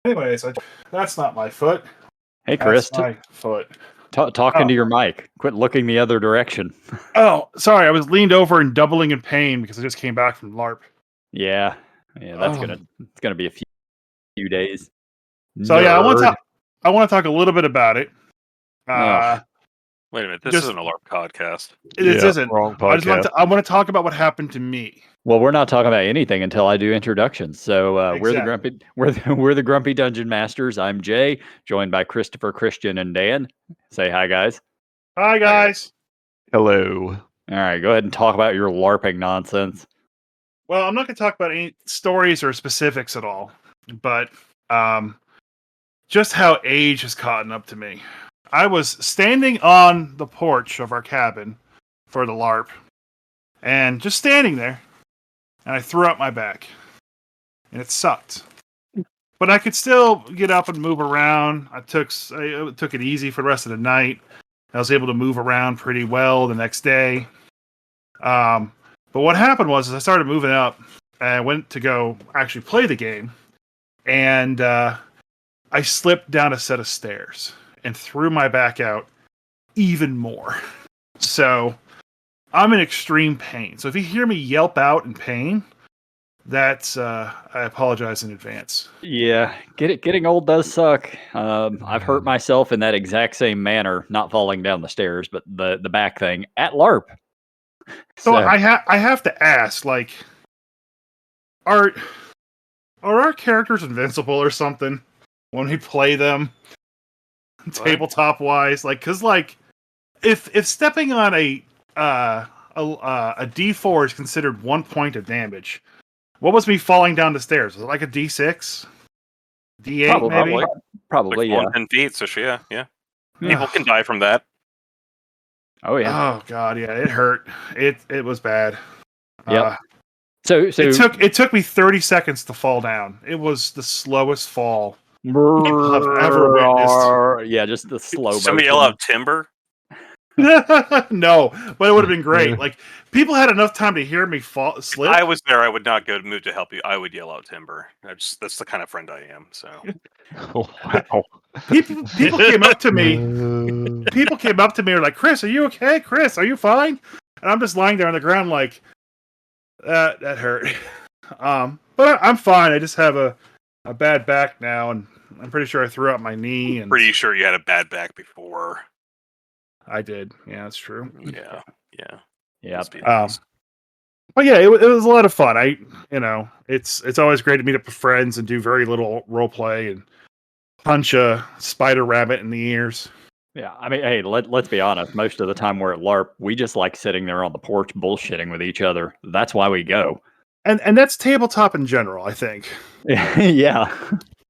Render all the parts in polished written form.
Anyways, that's not my foot. Hey, Chris. That's my foot. Talking to your mic. Quit looking the other direction. Oh, sorry. I was leaned over and doubling in pain because I just came back from LARP. Yeah, that's gonna be a few days. So yeah, I want to talk a little bit about it. Wait a minute, this isn't a LARP podcast. It isn't. Wrong podcast. I want to talk about what happened to me. Well, we're not talking about anything until I do introductions. So Exactly. we're the Grumpy Dungeon Masters. I'm Jay, joined by Christopher, Christian, and Dan. Say hi, guys. Hi, guys. Hello. All right, go ahead and talk about your LARPing nonsense. Well, I'm not going to talk about any stories or specifics at all, but just how age has caught up to me. I was standing on the porch of our cabin for the LARP, and just standing there, and I threw out my back, and it sucked. But I could still get up and move around. I took it easy for the rest of the night. I was able to move around pretty well the next day. But what happened was I started moving up, and I went to go actually play the game, and I slipped down a set of stairs and threw my back out even more. So I'm in extreme pain. So if you hear me yelp out in pain, that's I apologize in advance. Yeah, getting old does suck. I've hurt myself in that exact same manner, not falling down the stairs, but the back thing at LARP. So I have to ask, like, are our characters invincible or something when we play them, tabletop wise? Like, because like, if stepping on a D4 is considered 1 point of damage, what was me falling down the stairs? Was it like a D6, D8 maybe? Probably, like yeah. 10 feet. So yeah. People can die from that. Oh yeah. Oh god, yeah, it hurt. It was bad. Yeah. So it took me 30 seconds to fall down. It was the slowest fall I've ever witnessed. Yeah, just the slow. Somebody yell out timber. No, but it would have been great. Like, people had enough time to hear me slip. If I was there, I would not go to move to help you. I would yell out timber. That's the kind of friend I am. So Wow. People came up to me. People came up to me and were like, "Chris, are you okay? Chris, are you fine?" And I'm just lying there on the ground like, that hurt. But I'm fine. I just have a bad back now, and I'm pretty sure I threw out my knee. And pretty sure you had a bad back before. I did. Yeah, that's true. Yeah. But yeah, it was a lot of fun. It's always great to meet up with friends and do very little role play and punch a spider rabbit in the ears. Yeah, I mean, hey, let's be honest. Most of the time we're at LARP, we just like sitting there on the porch bullshitting with each other. That's why we go. And that's tabletop in general, I think. Yeah.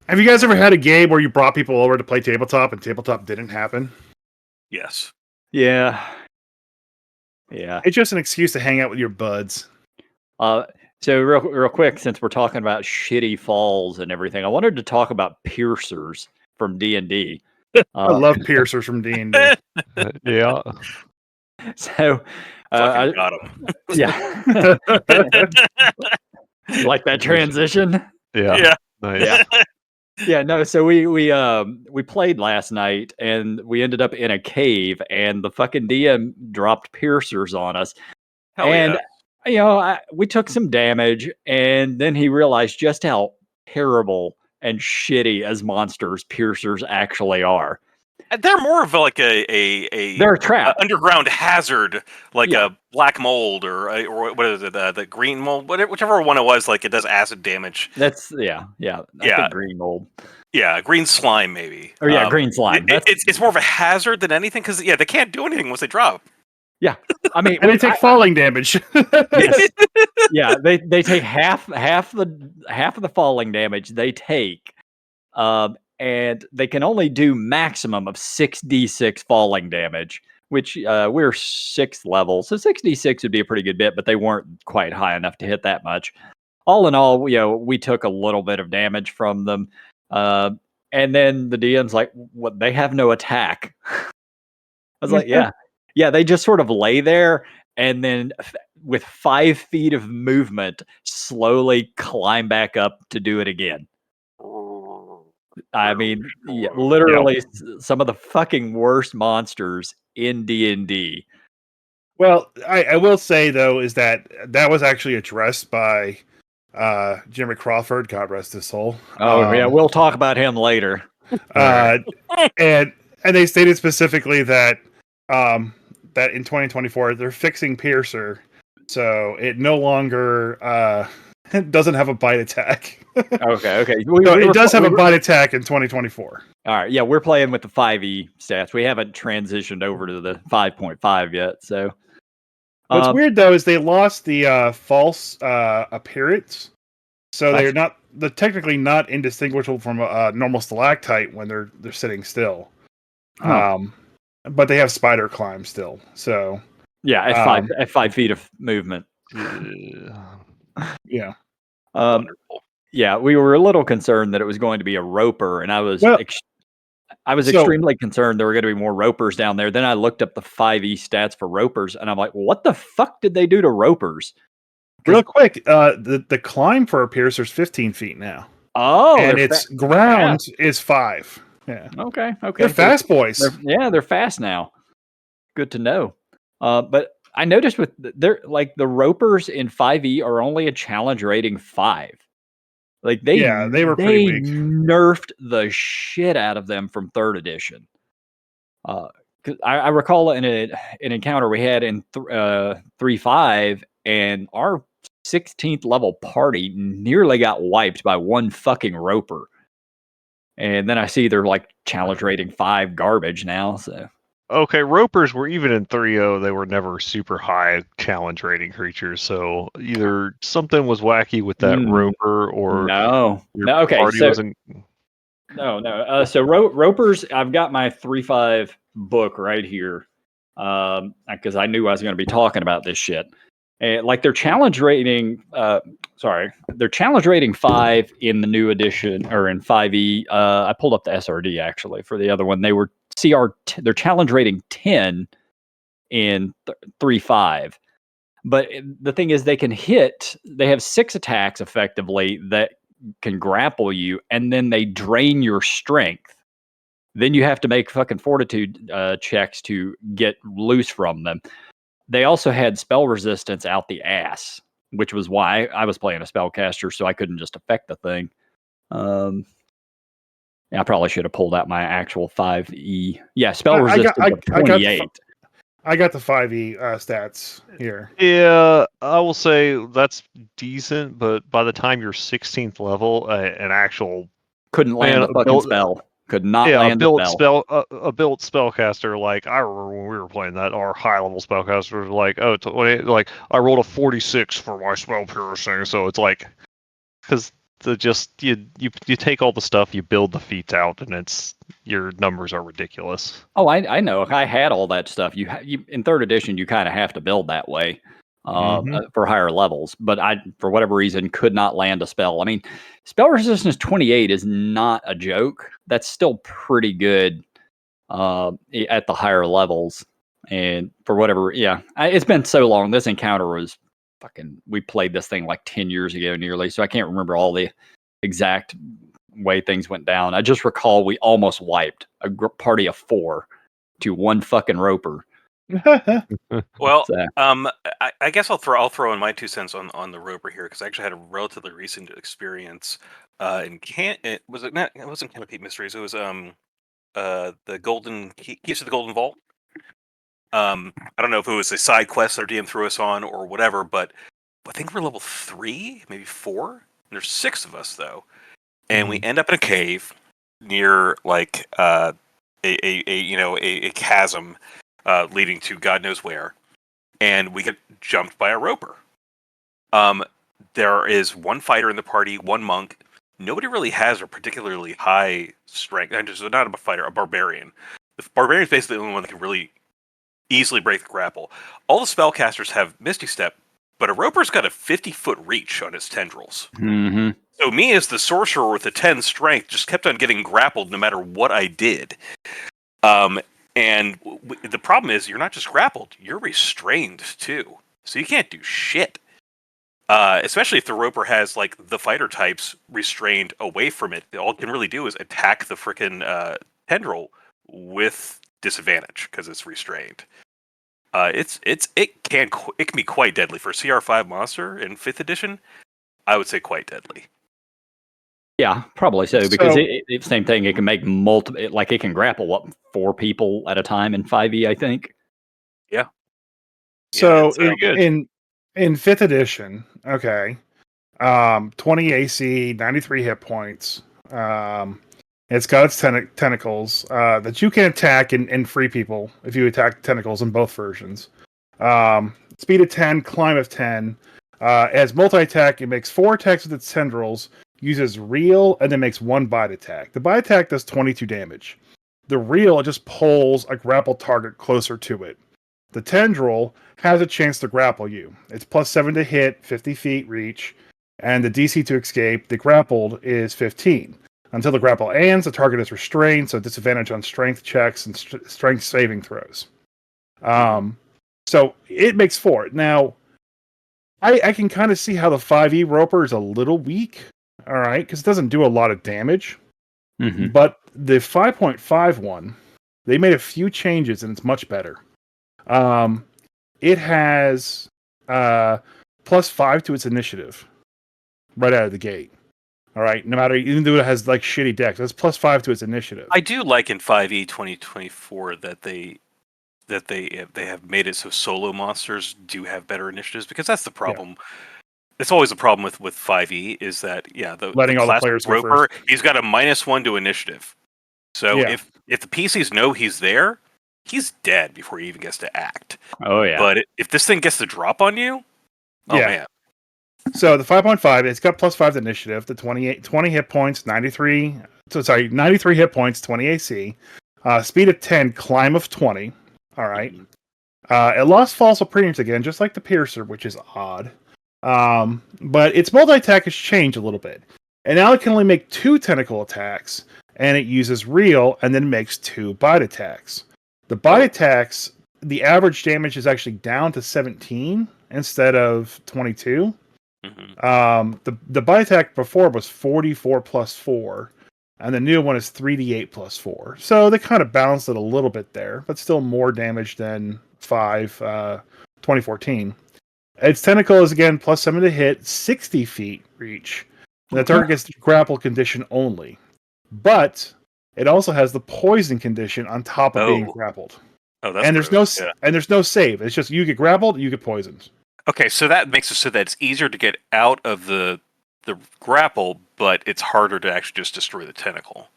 Have you guys ever had a game where you brought people over to play tabletop and tabletop didn't happen? Yes. Yeah. It's just an excuse to hang out with your buds. So real quick, since we're talking about shitty falls and everything, I wanted to talk about piercers from D&D. I love piercers from D&D. Yeah. So, I got them. Yeah. You like that transition? Yeah. Nice. Yeah. Yeah, no, so we played last night and we ended up in a cave and the fucking DM dropped piercers on us. Hell and yeah. We took some damage and then he realized just how terrible and shitty as monsters piercers actually are. They're more of like a they're a trap, underground hazard, like a black mold or what is it? The green mold, whichever one it was. Like it does acid damage. That's I think green mold. Yeah, green slime maybe. Or green slime. It's more of a hazard than anything because they can't do anything once they drop. Yeah, I mean, and they take falling damage. Yes. Yeah, they take half of the falling damage they take. And they can only do maximum of 6d6 falling damage, which we're 6th level, so 6d6 would be a pretty good bit, but they weren't quite high enough to hit that much. All in all, we took a little bit of damage from them, and then the DM's like, "What? They have no attack." I was like, "Yeah, they just sort of lay there, and then with 5 feet of movement, slowly climb back up to do it again." I mean, yeah, literally some of the fucking worst monsters in D&D. Well, I will say though is that was actually addressed by Jeremy Crawford, God rest his soul. Oh yeah, we'll talk about him later. And they stated specifically that that in 2024 they're fixing Piercer, so it no longer doesn't have a bite attack. Okay. It does have a bite attack in 2024. All right, yeah, we're playing with the 5e stats. We haven't transitioned over to the 5.5 yet. So what's weird though is they lost the false appearance, so they're technically not indistinguishable from a normal stalactite when they're sitting still. Huh. But they have spider climb still. So yeah, at 5 feet of movement. Yeah. Wonderful. Yeah, we were a little concerned that it was going to be a roper, and I was extremely concerned there were going to be more ropers down there. Then I looked up the 5e stats for ropers, and I'm like, what the fuck did they do to ropers? Real quick, the climb for a piercer's 15 feet now. Oh, and its ground is 5. Yeah. Okay. They're fast boys. They're fast now. Good to know. But I noticed with they're like the ropers in 5e are only a challenge rating 5. Like they were pretty weak. Nerfed the shit out of them from 3rd edition. 'Cause I recall in an encounter we had in 3.5, and our 16th level party nearly got wiped by one fucking roper. And then I see they're like challenge rating 5 garbage now. So Okay, ropers were even in 3.0, they were never super high challenge rating creatures. So either something was wacky with that roper, or your party wasn't. No. So ropers, I've got my 3.5 book right here, because I knew I was going to be talking about this shit. And like their challenge rating, their challenge rating 5 in the new edition, or in 5e. I pulled up the SRD actually for the other one. They were their challenge rating 10 in 3.5. But the thing is, they can hit. They have 6 attacks effectively that can grapple you, and then they drain your strength. Then you have to make fucking fortitude checks to get loose from them. They also had spell resistance out the ass, which was why I was playing a spellcaster, so I couldn't just affect the thing. I probably should have pulled out my actual 5e. Yeah, spell resistance of 28. I got the 5e stats here. Yeah, I will say that's decent, but by the time you're 16th level, an actual couldn't land a fucking spell. Could not land a spell. A built spellcaster, like I remember when we were playing that, our high level spellcasters were like, like I rolled a 46 for my spell piercing, so it's like, because you take all the stuff, you build the feats out, and your numbers are ridiculous. Oh, I know. I had all that stuff. You in 3rd edition, you kind of have to build that way for higher levels. But I, for whatever reason, could not land a spell. I mean, spell resistance 28 is not a joke. That's still pretty good at the higher levels. And for whatever, it's been so long. This encounter was we played this thing like 10 years ago nearly, so I can't remember all the exact way things went down. I just recall we almost wiped a party of 4 to one fucking roper. Well, I guess I'll throw in my 2 cents on the roper here, because I actually had a relatively recent experience it wasn't Canopy Mysteries. It was the Golden Keys to the Golden Vault. I don't know if it was a side quest our DM threw us on or whatever, but I think we're level 3, maybe 4. And there's 6 of us though, and we end up in a cave near like a chasm leading to God knows where, and we get jumped by a roper. There is one fighter in the party, one monk. Nobody really has a particularly high strength. And just not a fighter, a barbarian. The barbarian is basically the only one that can really easily break the grapple. All the spellcasters have Misty Step, but a roper's got a 50-foot reach on his tendrils. Mm-hmm. So me as the sorcerer with a 10 strength just kept on getting grappled no matter what I did. And the problem is you're not just grappled, you're restrained too. So you can't do shit. Especially if the roper has like the fighter types restrained away from it. All it can really do is attack the frickin' tendril with disadvantage because it's restrained. It can be quite deadly for a CR5 monster in 5th edition. I would say quite deadly. Yeah, probably so, because it's same thing. It can make multiple, like it can grapple 4 people at a time in 5e, I think. Yeah. So Yeah, in 5th edition, okay, 20 AC, 93 hit points. It's got its tentacles that you can attack and free people if you attack tentacles in both versions. Speed of 10, climb of 10. As multi-attack, it makes 4 attacks with its tendrils, uses reel, and then makes 1 bite attack. The bite attack does 22 damage. The reel just pulls a grapple target closer to it. The tendril has a chance to grapple you. It's +7 to hit, 50 feet reach, and the DC to escape, the grappled, is 15. Until the grapple ends, the target is restrained, so disadvantage on strength checks and strength saving throws. So it makes 4. Now, I can kind of see how the 5e roper is a little weak, all right, because it doesn't do a lot of damage. Mm-hmm. But the 5.5 one, they made a few changes, and it's much better. It has +5 to its initiative right out of the gate. All right, no matter, even though it has like shitty decks, that's +5 to its initiative. I do like in 5e 2024 that they have made it so solo monsters do have better initiatives, because that's the problem. Yeah. It's always a problem with 5e is that letting all the players go roper, first. He's got a -1 to initiative. So if the PCs know he's there, he's dead before he even gets to act. Oh yeah. But if this thing gets to drop on you, man. So the 5.5, it's got +5 to initiative, the 20 hit points, 93 hit points, 20 AC, speed of 10, climb of 20. All right. Mm-hmm. It lost fossil premiums again, just like the Piercer, which is odd. But its multi-attack has changed a little bit. And now it can only make 2 tentacle attacks, and it uses reel and then makes 2 bite attacks. The bite attacks, the average damage is actually down to 17 instead of 22. Mm-hmm. The bite attack before was 44 + 4, and the new one is 3d8 + 4. So they kind of balanced it a little bit there, but still more damage than 2014. Its tentacle is again +7 to hit, 60 feet reach. And the target gets grapple condition only, but it also has the poison condition on top of being grappled. Oh, that's and there's no save. It's just you get grappled, you get poisoned. Okay, so that makes it so that it's easier to get out of the grapple, but it's harder to actually just destroy the tentacle.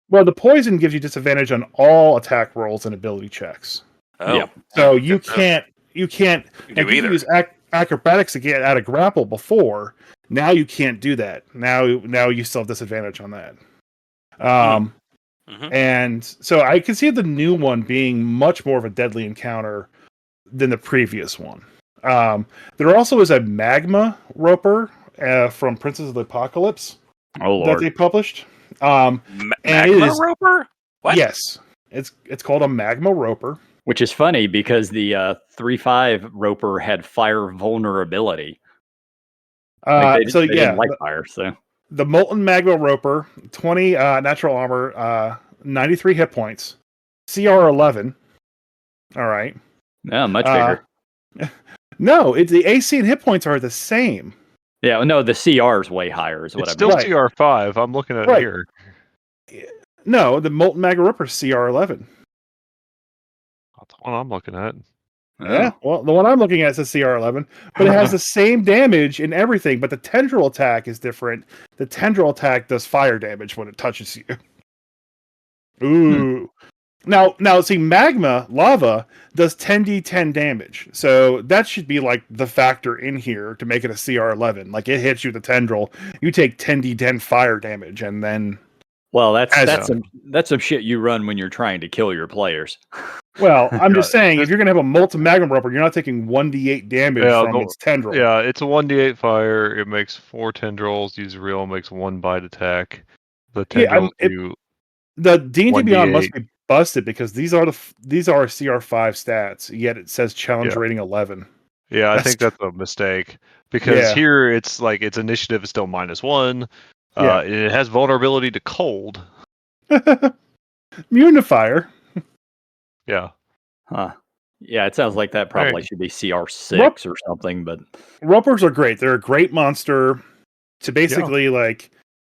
Well, the poison gives you disadvantage on all attack rolls and ability checks. Oh, yeah. So you can't do either. You use acrobatics to get out of grapple before. Now you can't do that. Now you still have disadvantage on that. And so I can see the new one being much more of a deadly encounter than the previous one. There also is a magma roper from Princess of the Apocalypse that they published. Magma roper? What? Yes, it's called a magma roper. Which is funny because the 3/5 roper had fire vulnerability. They didn't like fire. So the molten magma roper, 20 natural armor, 93 hit points, CR 11. All right. Yeah, much bigger. No, the AC and hit points are the same. Yeah, no, the CR is way higher. Is what it's still CR5. I'm looking at it here. No, the molten magma roper is CR 11. That's the one I'm looking at. Yeah, well, the one I'm looking at is CR 11, but it has the same damage and everything, but the tendril attack is different. The tendril attack does fire damage when it touches you. Ooh. Now, see, lava does 10d10 damage, so that should be like the factor in here to make it a CR 11. Like it hits you the tendril, you take 10d10 fire damage, and then. Well, that's some shit you run when you're trying to kill your players. Well, I'm just saying, if you're gonna have a molten magma roper, you're not taking 1d8 damage from its tendril. Yeah, it's a 1d8 fire. It makes 4 tendrils. Use reel, makes 1 bite attack. The tendrils do. The D&D Beyond must be busted because these are CR5 stats, yet it says challenge rating 11. Yeah, I think that's a mistake because here it's like its initiative is still -1. It has vulnerability to cold. Munifier. Yeah. Huh. Yeah, it sounds like that probably should be CR6 or something, but Ropers are great. They're a great monster to basically like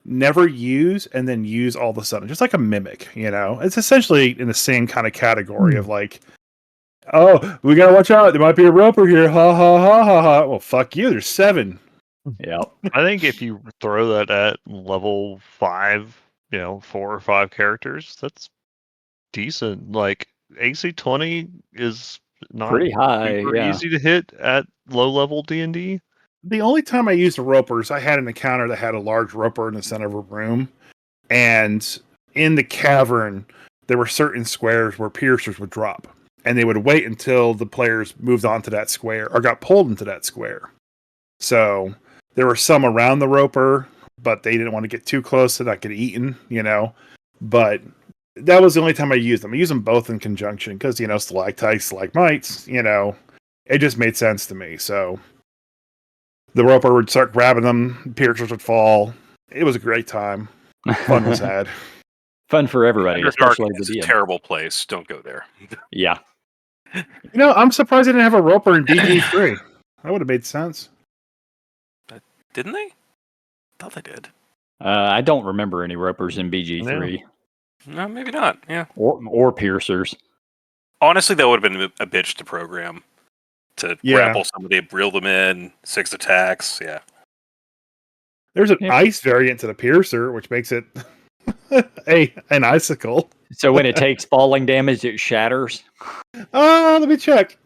never use and then use all of a sudden, just like a mimic, you know? It's essentially in the same kind of category of like, oh, we gotta watch out. There might be a roper here. Ha ha ha ha ha. Well, fuck you. There's 7. yeah. I think if you throw that at level 5, 4 or 5 characters, that's decent. Like AC 20 is not Pretty high, super easy to hit at low level D&D. The only time I used a roper is I had an encounter that had a large roper in the center of a room, and in the cavern there were certain squares where piercers would drop, and they would wait until the players moved onto that square or got pulled into that square. So there were some around the roper, but they didn't want to get too close to not get eaten, But that was the only time I used them. I used them both in conjunction because, stalactites, stalagmites, it just made sense to me. So the roper would start grabbing them, piercers would fall. It was a great time. Fun was had. Fun for everybody, especially the It's a DM. terrible place. Don't go there. Yeah. I'm surprised they didn't have a roper in BG3. That would have made sense. Didn't they? I thought they did. I don't remember any ropers in BG3. No, maybe not. Yeah. Or piercers. Honestly, that would have been a bitch to program. To grapple somebody, reel them in, 6 attacks. Yeah. There's an ice variant to the piercer, which makes it an icicle. So when it takes falling damage, it shatters. Let me check.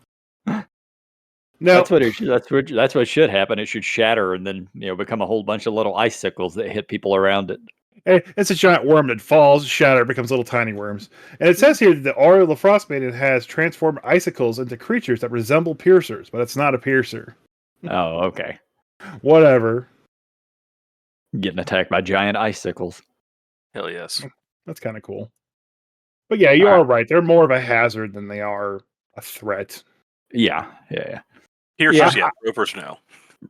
No, that's what should happen. It should shatter and then become a whole bunch of little icicles that hit people around it. It's a giant worm that falls, shatters, becomes little tiny worms. And it says here that the Aura of the Frost Maiden has transformed icicles into creatures that resemble piercers, but it's not a piercer. Oh, okay. Whatever. Getting attacked by giant icicles. Hell yes. That's kind of cool. But yeah, you are right. They're more of a hazard than they are a threat. Yeah. Piercers, ropers, no.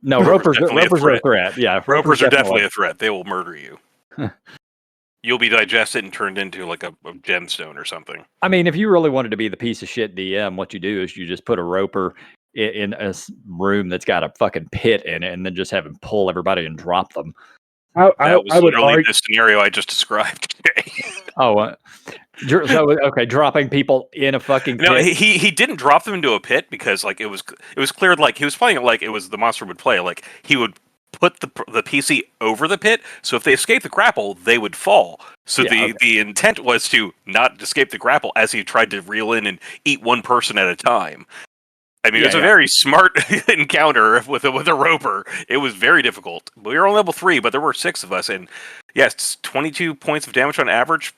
No, ropers are a threat. Yeah, ropers are definitely a threat. They will murder you. You'll be digested and turned into like a gemstone or something. I mean, if you really wanted to be the piece of shit DM, what you do is you just put a roper in a room that's got a fucking pit in it and then just have him pull everybody and drop them. I would argue the scenario I just described. Dropping people in a fucking pit. No, he didn't drop them into a pit because like it was clear like he was playing it like it was the monster would play. Like he would put the PC over the pit, so if they escaped the grapple, they would fall. So the intent was to not escape the grapple as he tried to reel in and eat one person at a time. I mean, it was a very smart encounter with a roper. It was very difficult. We were on level 3, but there were 6 of us, and yes, 22 points of damage on average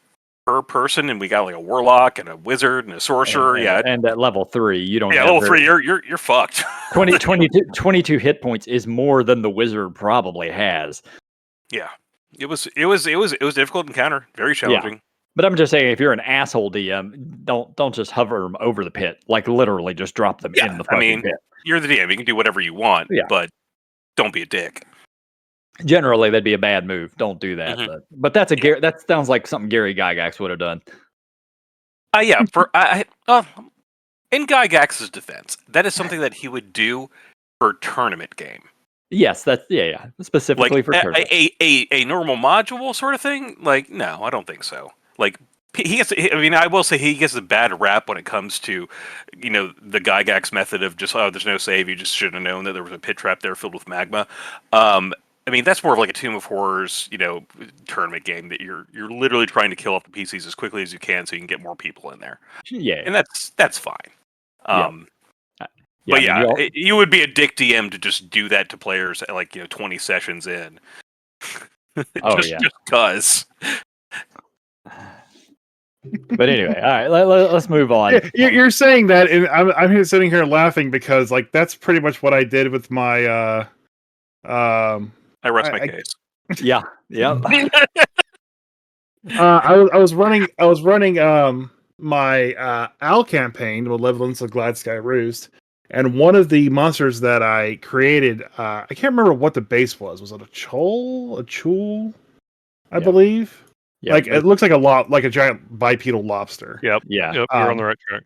per person, and we got like a warlock and a wizard and a sorcerer. And at level 3, you don't. Yeah, level 3, you're fucked. 22 hit points is more than the wizard probably has. Yeah, it was a difficult encounter, very challenging. Yeah. But I'm just saying, if you're an asshole DM, don't just hover them over the pit. Like literally, just drop them in the fucking pit. You're the DM; you can do whatever you want, but don't be a dick. Generally, that'd be a bad move. Don't do that. Mm-hmm. But that sounds like something Gary Gygax would have done. In Gygax's defense, that is something that he would do for a tournament game. Yes, that's specifically like, for tournament. A normal module sort of thing. Like, no, I don't think so. Like he gets. I mean, I will say he gets a bad rap when it comes to, the Gygax method of just there's no save. You just should have known that there was a pit trap there filled with magma. I mean, that's more of like a Tomb of Horrors, tournament game that you're literally trying to kill off the PCs as quickly as you can so you can get more people in there. Yeah, and that's fine. But you would be a dick DM to just do that to players at 20 sessions in. just cause. But anyway, all right, let's move on. You're saying that, and I'm sitting here laughing because that's pretty much what I did with my. I rest my case. Yeah. I was running my Owl campaign with Levelins of Glad Sky Roost, And one of the monsters that I created, I can't remember what the base was. Was it a chul, I believe? Yeah, Like it looks like like a giant bipedal lobster. Yep. Yeah. Yep. You're on the right track.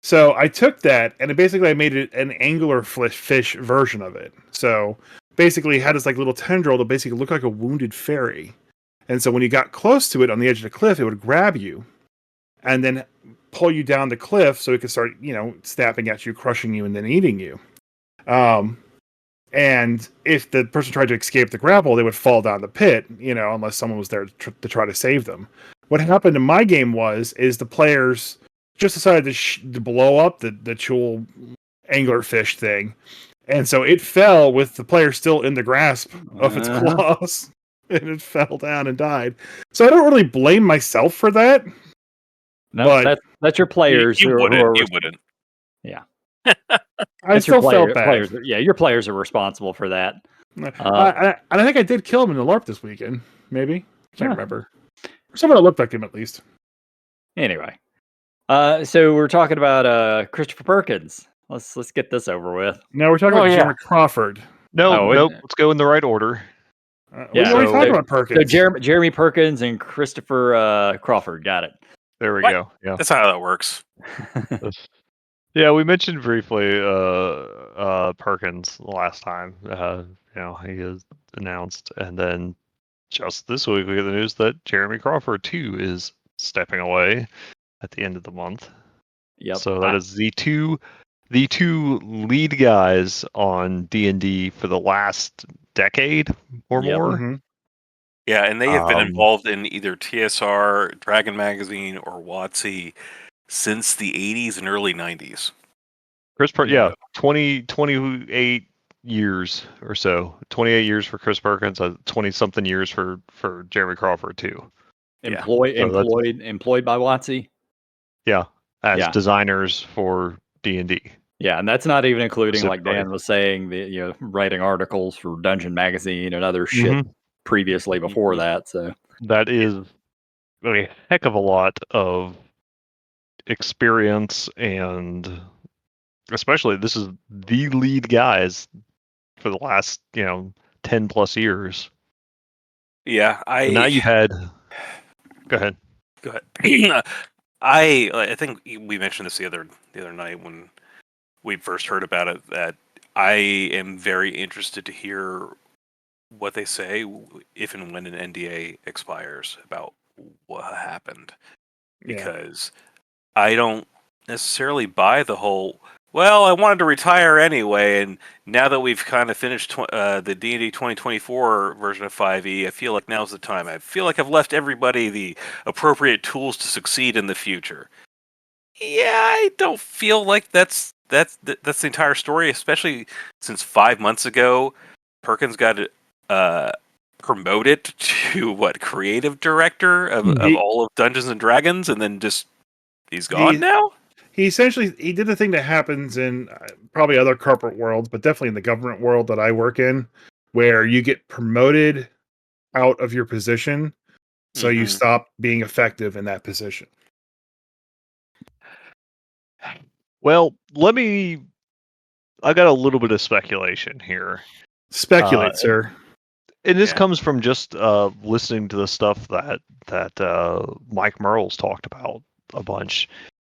So I took that and I made it an angular fish version of it. So basically, it had this like little tendril that basically looked like a wounded fairy. And so when you got close to it on the edge of the cliff, it would grab you and then pull you down the cliff so it could start, snapping at you, crushing you, and then eating you. And if the person tried to escape the grapple, they would fall down the pit, unless someone was there to try to save them. What happened in my game is the players just decided to blow up the chul anglerfish thing. And so it fell with the player still in the grasp of its claws. And it fell down and died. So I don't really blame myself for that. No, but that's your players. You wouldn't. Yeah. I still felt bad. Players, your players are responsible for that. I think I did kill him in the LARP this weekend. Maybe. Can't remember. Or someone that looked like him at least. Anyway. So we're talking about Christopher Perkins. Let's get this over with. No, we're talking about Jeremy Crawford. Nope. Let's go in the right order. We already talked about Perkins. So Jeremy Perkins and Christopher Crawford. Got it. There we go. Yeah, that's how that works. Yeah, we mentioned briefly Perkins last time. He is announced, and then just this week we get the news that Jeremy Crawford too is stepping away at the end of the month. Yep. So that is the two lead guys on D&D for the last decade or more. Mm-hmm. Yeah, and they have been involved in either TSR, Dragon Magazine, or WotC since the 80s and early 90s. 28 years or so. 28 years for Chris Perkins, 20-something years for Jeremy Crawford too. Employed by WotC? Yeah, as designers for D&D. Yeah, and that's not even including, like Dan was saying, writing articles for Dungeon Magazine and other shit previously before that. So that is a heck of a lot of experience, and especially this is the lead guys for the last 10 plus years. Yeah, now you had. Go ahead. I think we mentioned this the other night when we first heard about it, that I am very interested to hear what they say if and when an NDA expires about what happened, because I don't necessarily buy the whole, well, I wanted to retire anyway, and now that we've kind of finished the D&D 2024 version of 5e, I feel like now's the time. I feel like I've left everybody the appropriate tools to succeed in the future. Yeah, I don't feel like that's the entire story, especially since 5 months ago, Perkins got promoted to creative director of all of Dungeons and Dragons, and then he's gone now. He did the thing that happens in probably other corporate worlds, but definitely in the government world that I work in, where you get promoted out of your position, so you stop being effective in that position. Well, I got a little bit of speculation here. Speculate, sir. And this comes from just listening to the stuff that Mike Merle's talked about a bunch,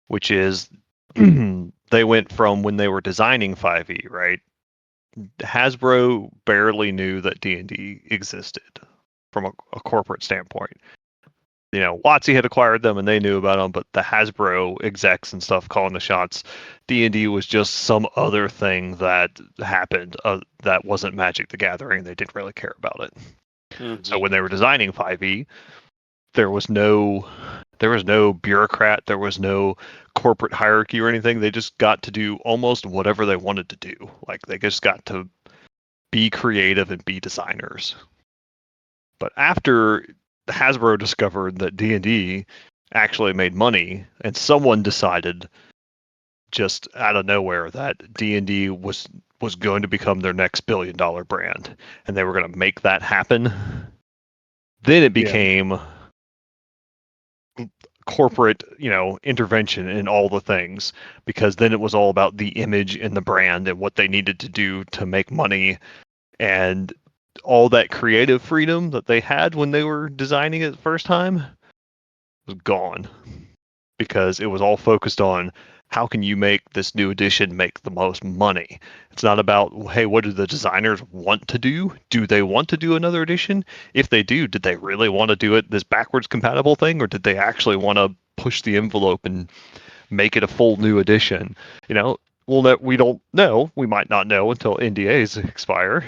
which is they went from when they were designing 5e, right? Hasbro barely knew that D&D existed from a corporate standpoint. WotC had acquired them and they knew about them, but the Hasbro execs and stuff calling the shots, D&D was just some other thing that happened that wasn't Magic the Gathering. They didn't really care about it. So when they were designing 5e, there was no bureaucrat, there was no corporate hierarchy or anything. They just got to do almost whatever they wanted to do. Like, they just got to be creative and be designers. But after Hasbro discovered that D&D actually made money, and someone decided just out of nowhere that D&D was going to become their next $1 billion brand, and they were going to make that happen, then it became corporate, intervention in all the things, because then it was all about the image and the brand and what they needed to do to make money, and all that creative freedom that they had when they were designing it the first time was gone, because it was all focused on how can you make this new edition make the most money. It's not about, hey, what do the designers want to do? Do they want to do another edition? If they do, did they really want to do it this backwards compatible thing, or did they actually want to push the envelope and make it a full new edition? We don't know. We might not know until NDAs expire.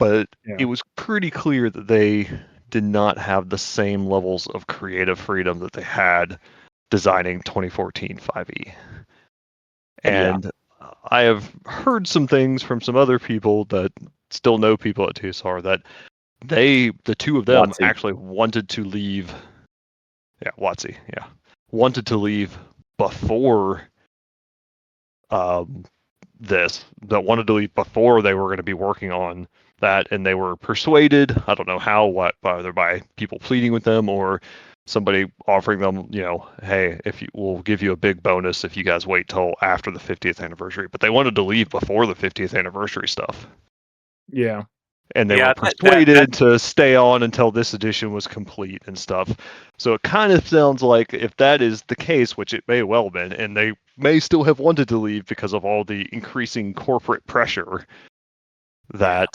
But it was pretty clear that they did not have the same levels of creative freedom that they had designing 2014 5e. And I have heard some things from some other people that still know people at TSR that the two of them actually wanted to leave. Yeah, WotC, yeah. Wanted to leave before this, that wanted to leave before they were going to be working on that, and they were persuaded, I don't know how, whether by people pleading with them or somebody offering them, hey, we'll give you a big bonus if you guys wait till after the 50th anniversary. But they wanted to leave before the 50th anniversary stuff. Yeah. And they were persuaded to stay on until this edition was complete and stuff. So it kind of sounds like if that is the case, which it may well have been, and they may still have wanted to leave because of all the increasing corporate pressure, that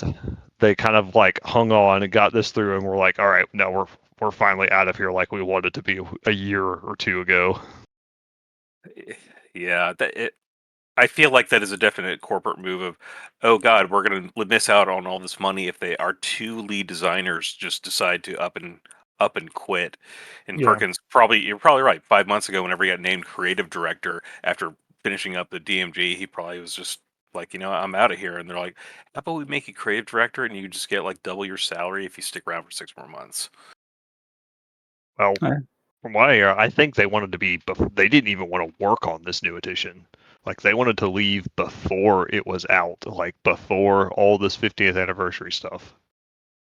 they kind of hung on and got this through and were like, all right, now we're finally out of here like we wanted to be a year or two ago. Yeah, I feel like that is a definite corporate move of, oh God, we're going to miss out on all this money if our two lead designers just decide to up and quit. And Perkins, you're probably right. 5 months ago, whenever he got named creative director after finishing up the DMG, he probably was just like, I'm out of here. And they're like, how about we make you creative director and you just get double your salary if you stick around for 6 more months? Well, from what I hear, I think they wanted to be. They didn't even want to work on this new edition. They wanted to leave before it was out, before all this 50th anniversary stuff.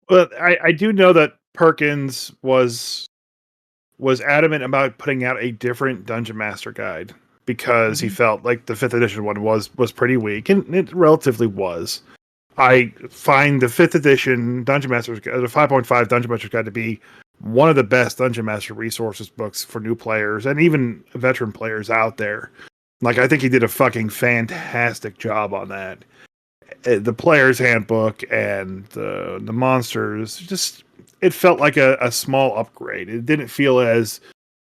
Well, I do know that Perkins was adamant about putting out a different Dungeon Master guide because he felt like the 5th edition one was pretty weak, and it relatively was. I find the 5th edition Dungeon Master's Guide, the 5.5 Dungeon Master's Guide, to be one of the best Dungeon Master resources books for new players and even veteran players out there. I think he did a fucking fantastic job on that. The player's handbook and the monsters, just, it felt like a small upgrade. It didn't feel as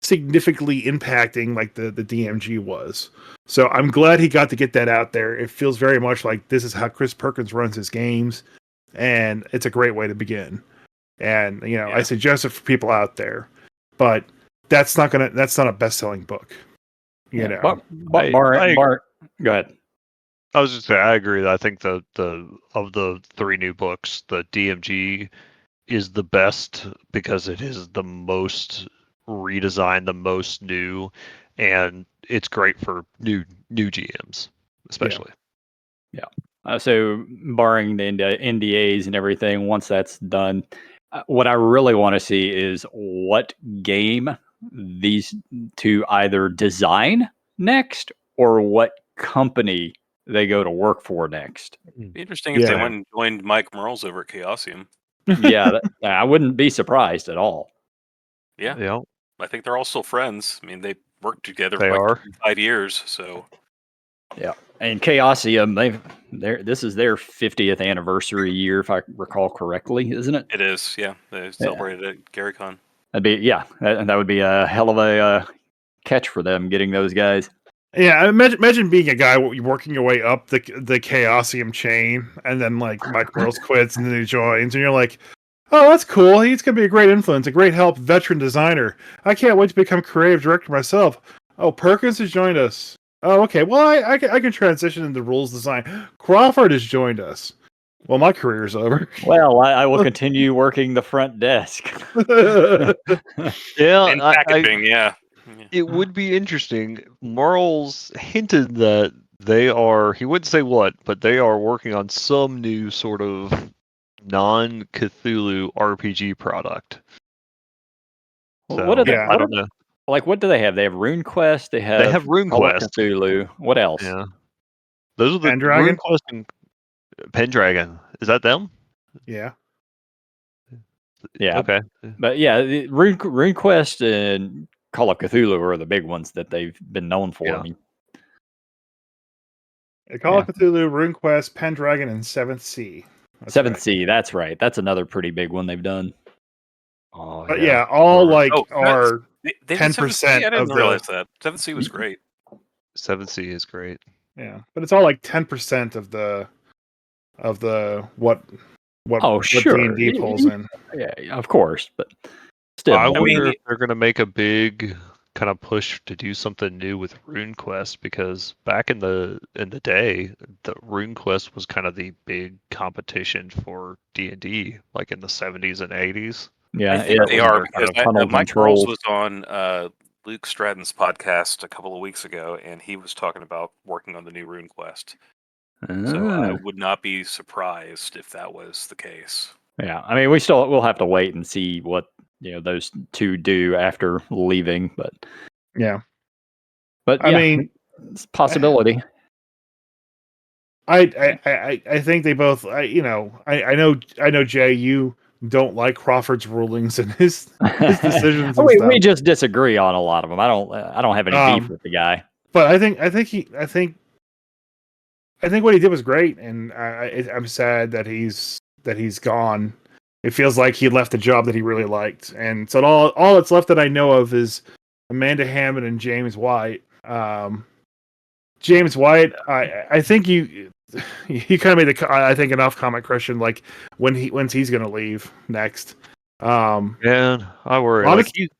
significantly impacting like the DMG was. So I'm glad he got to get that out there. It feels very much like this is how Chris Perkins runs his games, and it's a great way to begin. And I suggest it for people out there, but that's not a best-selling book. Mark, go ahead. I was just saying, I agree. I think of the 3 new books, the DMG is the best because it is the most redesigned, the most new, and it's great for new GMs, especially. Yeah. So, barring the NDAs and everything, once that's done, what I really want to see is what game these two either design next or what company they go to work for next. It'd be interesting if they went and joined Mike Merles over at Chaosium. Yeah, I wouldn't be surprised at all. Yeah. I think they're all still friends. I mean, they worked together for 5 years, so. Yeah, and Chaosium, this is their 50th anniversary year, if I recall correctly, isn't it? It is, yeah. They celebrated at GaryCon. That would be a hell of a catch for them, getting those guys. Yeah, imagine being a guy working your way up the Chaosium chain, and then Mike Merles quits and then he joins, and you're like, oh, that's cool. He's going to be a great influence, a great help, veteran designer. I can't wait to become creative director myself. Oh, Perkins has joined us. Oh, okay. Well, I can transition into rules design. Crawford has joined us. Well, my career's over. Well, I will continue working the front desk. And packaging, yeah. It would be interesting. Merles hinted that they are, he wouldn't say what, but they are working on some new sort of non-Cthulhu RPG product. So What are they? Yeah. I don't know. Like, what do they have? They have RuneQuest. They They have Call of RuneQuest. Cthulhu. What else? Yeah, those are the Pendragon? RuneQuest and Pendragon. Is that them? Yeah. Yeah. Okay. But yeah, RuneQuest and Call of Cthulhu are the big ones that they've been known for. Yeah. I mean, Call of Cthulhu, RuneQuest, Pendragon, and Seventh Sea. That's Seventh right. Sea. That's right. That's another pretty big one they've done. Oh But yeah, all like are they did 10% I didn't of realize the that. 7th Sea was great. 7th Sea is great. yeah, but it's all like 10% of the what Oh, what sure. D&D pulls in. Yeah, of course. But still, I wonder mean, if they're going to make a big kind of push to do something new with RuneQuest, because back in the day, the RuneQuest was kind of the big competition for D&D, like in the 70s and 80s. yeah, I think they are, because tunnels Mike and Charles trolls. was on Luke Stratton's podcast a couple of weeks ago, and he was talking about working on the new RuneQuest. So I would not be surprised if that was the case. Yeah, I mean, we'll have to wait and see what those two do after leaving, but Yeah. yeah, I mean, it's a possibility. I think they both. I know Jay, you don't like Crawford's rulings and his decisions and we stuff. just disagree on a lot of them. I don't have any beef with the guy. But I think what he did was great, and I'm sad that he's gone. It feels like he left a job that he really liked, and so all that's left that I know of is Amanda Hammond and James White. James White, I think you kind of made I think enough comment, Christian, like when he's going to leave next. Man, I worry. Honest, Like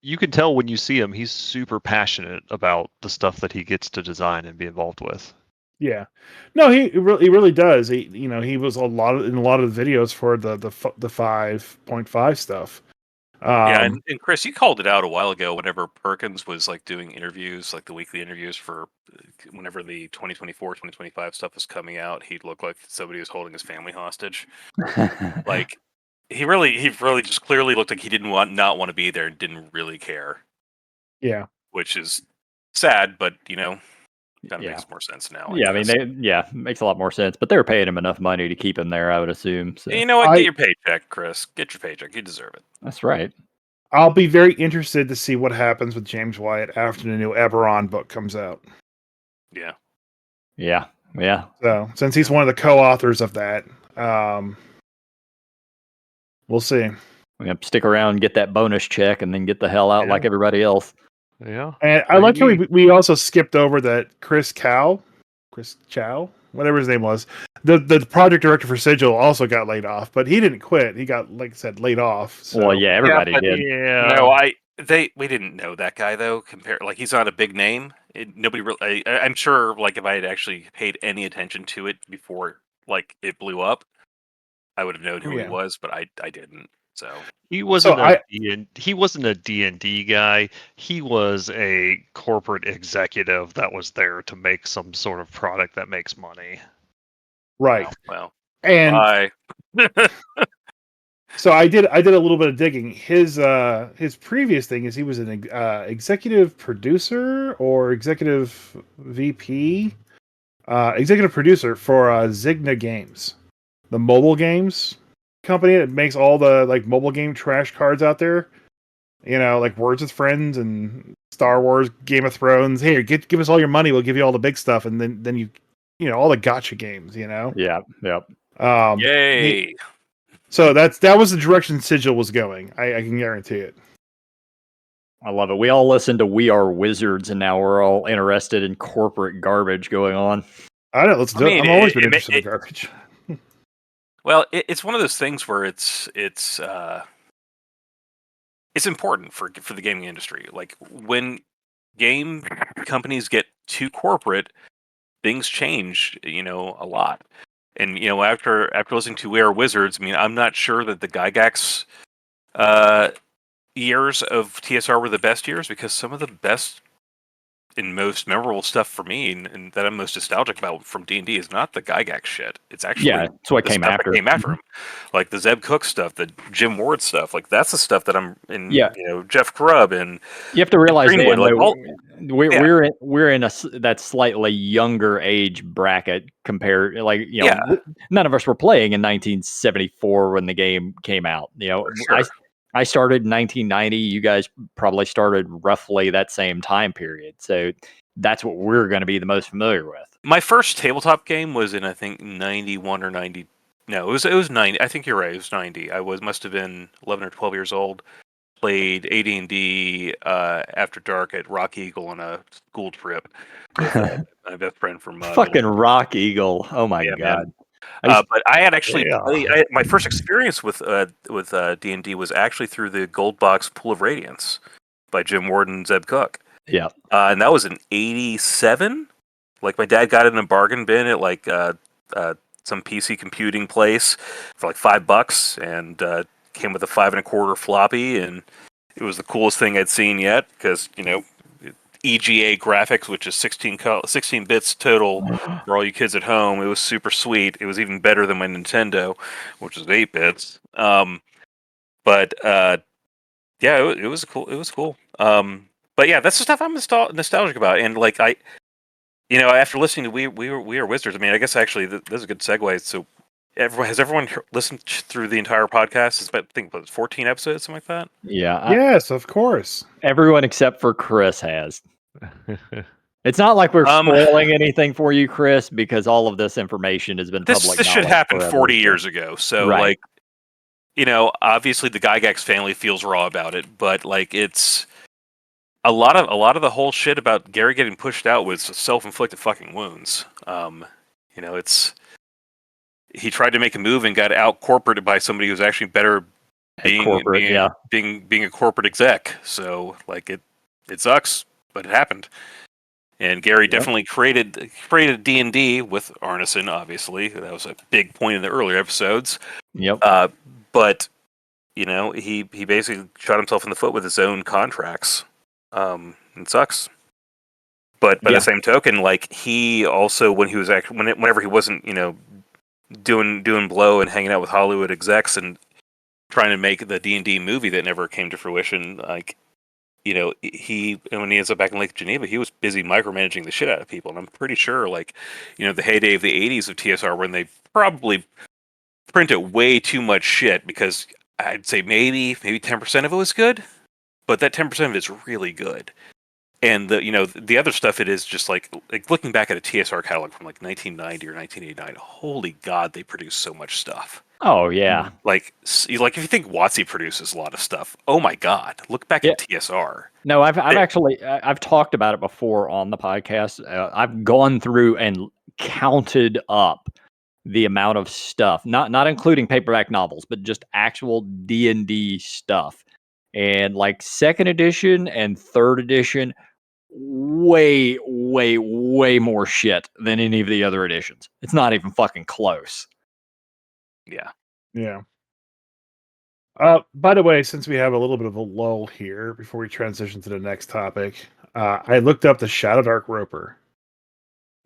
you can tell when you see him, he's super passionate about the stuff that he gets to design and be involved with. yeah, no, he really does. He was in a lot of the videos for the 5.5 stuff. Yeah, and Chris, you called it out a while ago whenever Perkins was like doing interviews, like the weekly interviews for whenever the 2024, 2025 stuff was coming out, he'd look like somebody was holding his family hostage. Like he really just clearly looked like he didn't not want to be there and didn't really care. Yeah. Which is sad, but kind of makes more sense now. Yeah, I mean, makes a lot more sense. But they were paying him enough money to keep him there, I would assume. So. You know what? Get your paycheck, Chris. Get your paycheck. You deserve it. That's right. I'll be very interested to see what happens with James Wyatt after the new Eberron book comes out. Yeah. Yeah. Yeah. So, since he's one of the co-authors of that, we'll see. We have to stick around and get that bonus check and then get the hell out like everybody else. Yeah. And I like how we also skipped over that Chris Chow, whatever his name was, the project director for Sigil also got laid off, but he didn't quit. He got, like I said, laid off. So. Well, yeah, everybody did. Yeah. No, we didn't know that guy though. Like he's not a big name. Nobody really. I'm sure, like if I had actually paid any attention to it before, like it blew up, I would have known who he was, but I didn't. So he wasn't he wasn't a D&D guy. He was a corporate executive that was there to make some sort of product that makes money. Right. Well, and bye. So I did a little bit of digging. His previous thing is he was an executive producer or executive VP, executive producer for Zigna Games, the mobile games company that makes all the like mobile game trash cards out there. Like Words with Friends and Star Wars, Game of Thrones. Here, give us all your money. We'll give you all the big stuff, and then you all the gotcha games. Yeah. Yep. Yay. So that was the direction Sigil was going. I can guarantee it. I love it. We all listened to We Are Wizards, and now we're all interested in corporate garbage going on. I don't. I'm always been interested in garbage. Well, it's one of those things where it's important for the gaming industry. Like when game companies get too corporate, things change. A lot. And after listening to We Are Wizards, I mean, I'm not sure that the Gygax years of TSR were the best years, because some of the best and most memorable stuff for me, and that I'm most nostalgic about from D&D is not the Gygax shit. It's actually It's what the came stuff after. that came after him, like the Zeb Cook stuff, the Jim Ward stuff. Like that's the stuff that I'm in. Yeah. Jeff Grubb and you have to realize Greenwood, we're in that slightly younger age bracket compared. None of us were playing in 1974 when the game came out. Sure. I started in 1990. You guys probably started roughly that same time period. So that's what we're going to be the most familiar with. My first tabletop game was in, I think, 91 or 90. No, it was 90. I think you're right. It was 90. Must have been 11 or 12 years old. Played AD&D after dark at Rock Eagle on a school trip with my best friend from fucking Rock Eagle. Oh my god. But I had actually my first experience with D&D was actually through the Gold Box Pool of Radiance by Jim Ward and Zeb Cook. Yeah. And that was in 87. Like my dad got it in a bargain bin at like some PC computing place for like $5, and came with a 5 1/4 floppy, and it was the coolest thing I'd seen yet because EGA graphics, which is 16 bits total for all you kids at home. It was super sweet. It was even better than my Nintendo, which is 8 bits. But it was cool. It was cool. But yeah, that's the stuff I'm nostalgic about, and like after listening to We Are Wizards, I mean, I guess actually this is a good segue. So, has everyone listened through the entire podcast? It's about, I think, 14 episodes, something like that. Yeah. Yes, of course. Everyone except for Chris has. It's not like we're spoiling anything for you, Chris, because all of this information has been public. This should happen 40 years ago. So, right. Obviously the Gygax family feels raw about it, but like it's a lot of the whole shit about Gary getting pushed out was self-inflicted fucking wounds. He tried to make a move and got out corporated by somebody who's actually better being a corporate exec. So like it sucks, but it happened. And Gary definitely created D&D with Arneson, obviously. That was a big point in the earlier episodes. Yep. But he basically shot himself in the foot with his own contracts. It sucks. But by the same token, like he also, when he was whenever he wasn't, doing blow and hanging out with Hollywood execs and trying to make the D&D movie that never came to fruition, like, when he ends up back in Lake Geneva, he was busy micromanaging the shit out of people. And I'm pretty sure, like, the heyday of the 80s of TSR, when they probably printed way too much shit, because I'd say maybe 10% of it was good, but that 10% of it is really good. And the other stuff, it is just like looking back at a TSR catalog from like 1990 or 1989. Holy God, they produce so much stuff. Oh yeah. Like if you think WotC produces a lot of stuff, oh my God, look back at TSR. No, I've talked about it before on the podcast. I've gone through and counted up the amount of stuff, not including paperback novels, but just actual D&D stuff. And like 2nd edition and 3rd edition, way more shit than any of the other editions. It's not even fucking close. Yeah. By the way, since we have a little bit of a lull here before we transition to the next topic, I looked up the Shadow Dark Roper.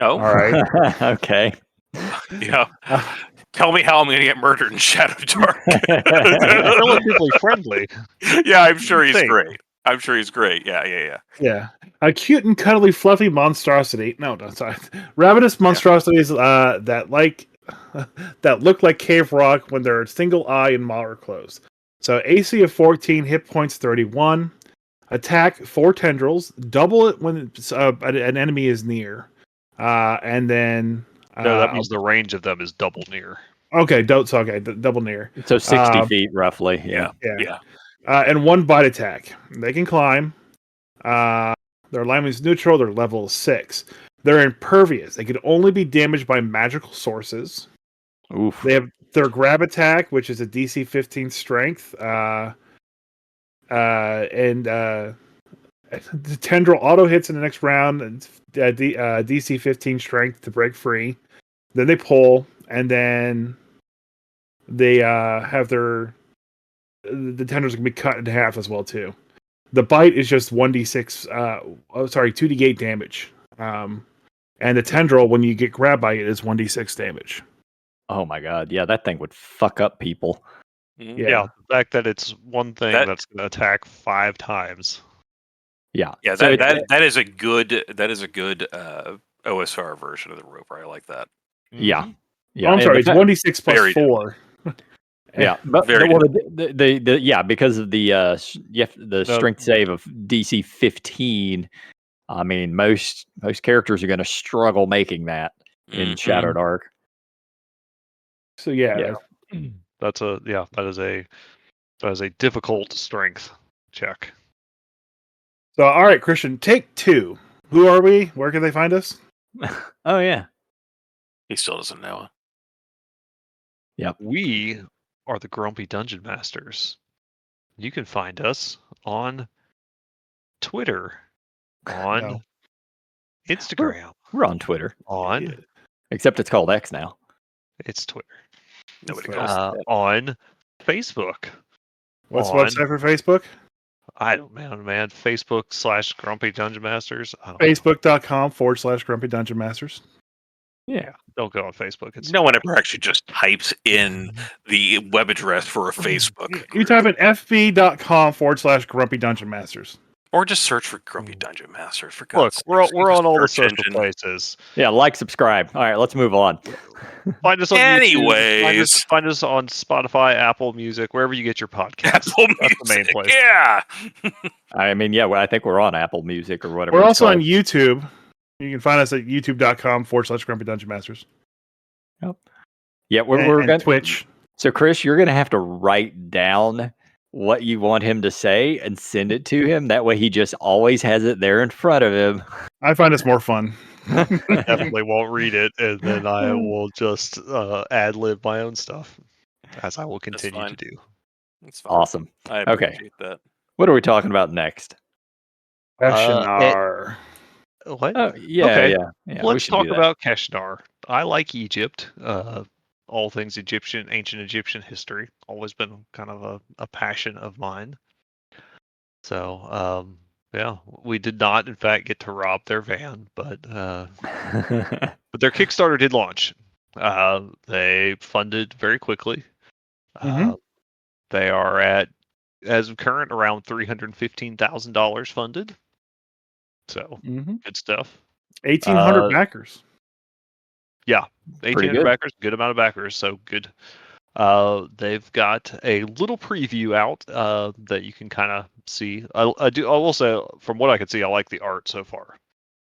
Oh, all right. Okay. Yeah. Tell me how I'm going to get murdered in Shadow Dark. Relatively friendly. Yeah, I'm sure he's great. Yeah. A cute and cuddly, fluffy monstrosity. No, sorry. Ravenous monstrosities that look like cave rock when their single eye and maw are closed. So AC of 14, hit points 31. Attack 4 tendrils. Double it when an enemy is near. And then no, that means the range of them is double near. Okay, double near. So 60 feet roughly. Yeah. And 1 bite attack. They can climb. Their alignment is neutral. Their level is 6. They're impervious. They can only be damaged by magical sources. Oof. They have their grab attack, which is a DC 15 strength. And the tendril auto hits in the next round. DC 15 strength to break free. Then they pull, and then they have the tendrils can be cut in half as well too. The bite is just 1d6. 2d8 damage. And the tendril, when you get grabbed by it, is 1d6 damage. Oh my god, yeah, that thing would fuck up people. Yeah, the fact that it's one thing that's going to attack 5 times. Yeah, yeah. so That is a good OSR version of the roper. I like that. Yeah, Oh, yeah. I'm sorry, it's 1d6 plus Very 4. Yeah, but Very well, yeah, because of the strength save of DC 15. I mean, most characters are going to struggle making that in Shadowed Ark. So yeah. That is a difficult strength check. So all right, Christian, take 2. Who are we? Where can they find us? Oh yeah. He still doesn't know. Yep. We are the Grumpy Dungeon Masters. You can find us on Twitter, on Instagram. We're on Twitter. Except it's called X now. It's Twitter. Nobody calls it. On Facebook. What's the website for Facebook? I don't know, man. Facebook/Grumpy Dungeon Masters. Facebook.com/Grumpy Dungeon Masters. Yeah, don't go on Facebook. No one ever actually just types in the web address for a Facebook. You type in fb.com/Grumpy Dungeon Masters. Or just search for Grumpy Dungeon Masters. For Look, God's we're sakes. on all the Search social engine. places. Yeah, like, subscribe. All right, let's move on. Find us on Anyways. YouTube. Find us on Spotify, Apple Music, wherever you get your podcasts. Apple That's Music, the main place. yeah. I mean, yeah, well, I think we're on Apple Music or whatever. We're it's also called. on YouTube. You can find us at youtube.com/Grumpy Dungeon Masters. Yeah, we're and going Twitch. So, Chris, you're going to have to write down what you want him to say and send it to him. That way, he just always has it there in front of him. I find this more fun. Definitely won't read it, and then I will just ad-lib my own stuff, as I will continue to do. That's fine. Awesome. I appreciate that. What are we talking about next? Keshanar. What? Oh, yeah, Okay. yeah. Let's talk about Keshanar. I like Egypt. All things Egyptian, ancient Egyptian history. Always been kind of a passion of mine. So, yeah, we did not, in fact, get to rob their van, but their Kickstarter did launch. They funded very quickly. They are at, as of current, around $315,000 funded. So, good stuff. 1,800 backers. Yeah, 1,800 good. backers, good amount of backers, so good. They've got a little preview out that you can kind of see. I will say, from what I can see, I like the art so far.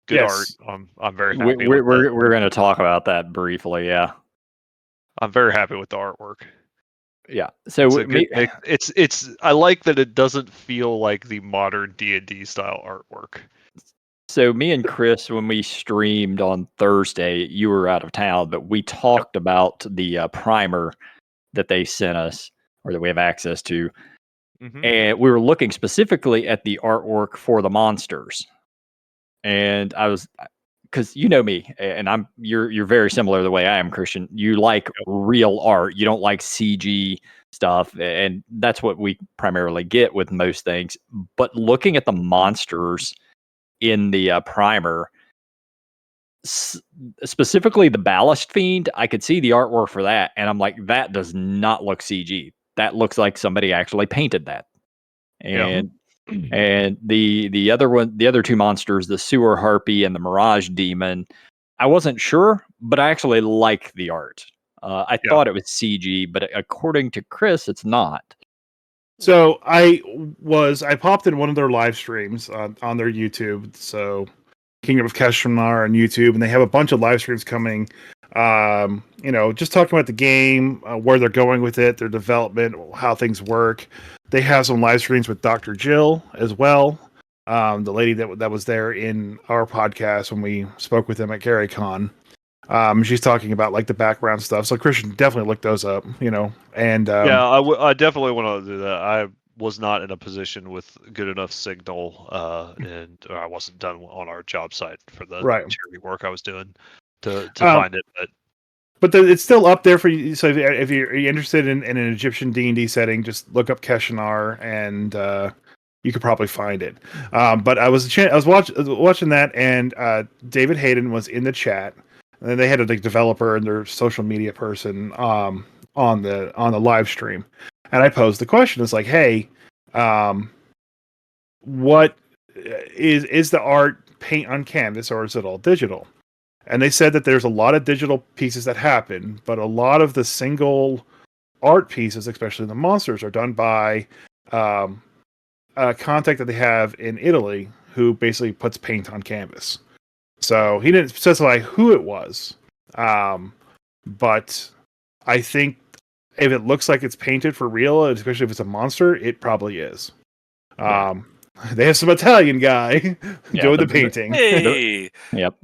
Good art. I'm very happy. We're going to talk about that briefly. Yeah, I'm very happy with the artwork. Yeah. So it's I like that it doesn't feel like the modern D&D style artwork. So me and Chris, when we streamed on Thursday, you were out of town, but we talked about the primer that they sent us, or that we have access to, and we were looking specifically at the artwork for the monsters. And I was, because you know me, and you're very similar the way I am, Christian. You like real art. You don't like CG stuff, and that's what we primarily get with most things. But looking at the monsters in the primer, specifically the Ballast Fiend, I could see the artwork for that, and I'm like, that does not look CG. That looks like somebody actually painted that. And and the other one, the other two monsters, the Sewer Harpy and the Mirage Demon, I wasn't sure, but I actually like the art. I thought it was CG, but according to Chris, it's not. So I popped in one of their live streams on their YouTube. So Kingdom of Keshanar on YouTube, and they have a bunch of live streams coming. Just talking about the game, where they're going with it, their development, how things work. They have some live streams with Dr. Jill as well, the lady that was there in our podcast when we spoke with them at GaryCon. She's talking about like the background stuff. So Christian, definitely look those up. And I definitely want to do that. I was not in a position with good enough signal, and I wasn't done on our job site for the charity work I was doing to find it. But it's still up there for you. So if you're interested in an Egyptian D&D setting, just look up Keshanar, and you could probably find it. But I was watching that, and David Hayden was in the chat, and then they had a developer and their social media person on the live stream, and I posed the question. It's like, hey, what is the art paint on canvas, or is it all digital? And they said that there's a lot of digital pieces that happen, but a lot of the single art pieces, especially the monsters, are done by a contact that they have in Italy who basically puts paint on canvas. So he didn't specify who it was, but I think if it looks like it's painted for real, especially if it's a monster, it probably is. They have some Italian guy doing the painting. Hey. Yep.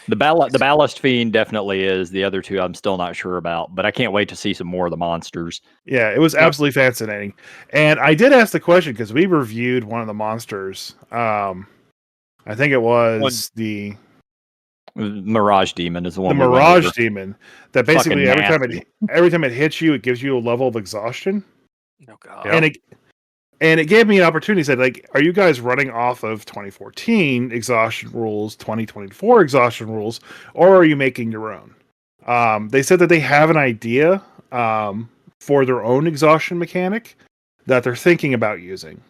The Ballast Fiend definitely is. The other two I'm still not sure about, but I can't wait to see some more of the monsters. Yeah, it was absolutely fascinating. And I did ask the question because we reviewed one of the monsters. I think it was the Mirage Demon is the one. The Mirage Demon that basically every time it hits you, it gives you a level of exhaustion. Oh god. And it gave me an opportunity. Said, like, are you guys running off of 2014 exhaustion rules, 2024 exhaustion rules, or are you making your own? They said that they have an idea for their own exhaustion mechanic that they're thinking about using,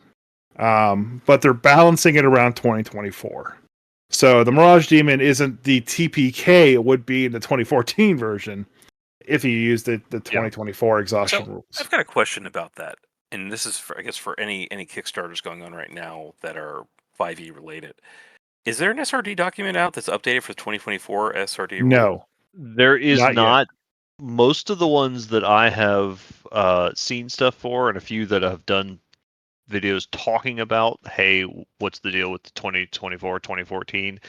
but they're balancing it around 2024. So the Mirage Demon isn't the TPK it would be in the 2014 version if you used the 2024 exhaustion rules. I've got a question about that. And this is for, I guess, for any Kickstarters going on right now that are 5e related. Is there an SRD document out that's updated for the 2024 SRD? No, there is not. Most of the ones that I have seen stuff for, and a few that have done videos talking about, hey, what's the deal with the 2024, 2014,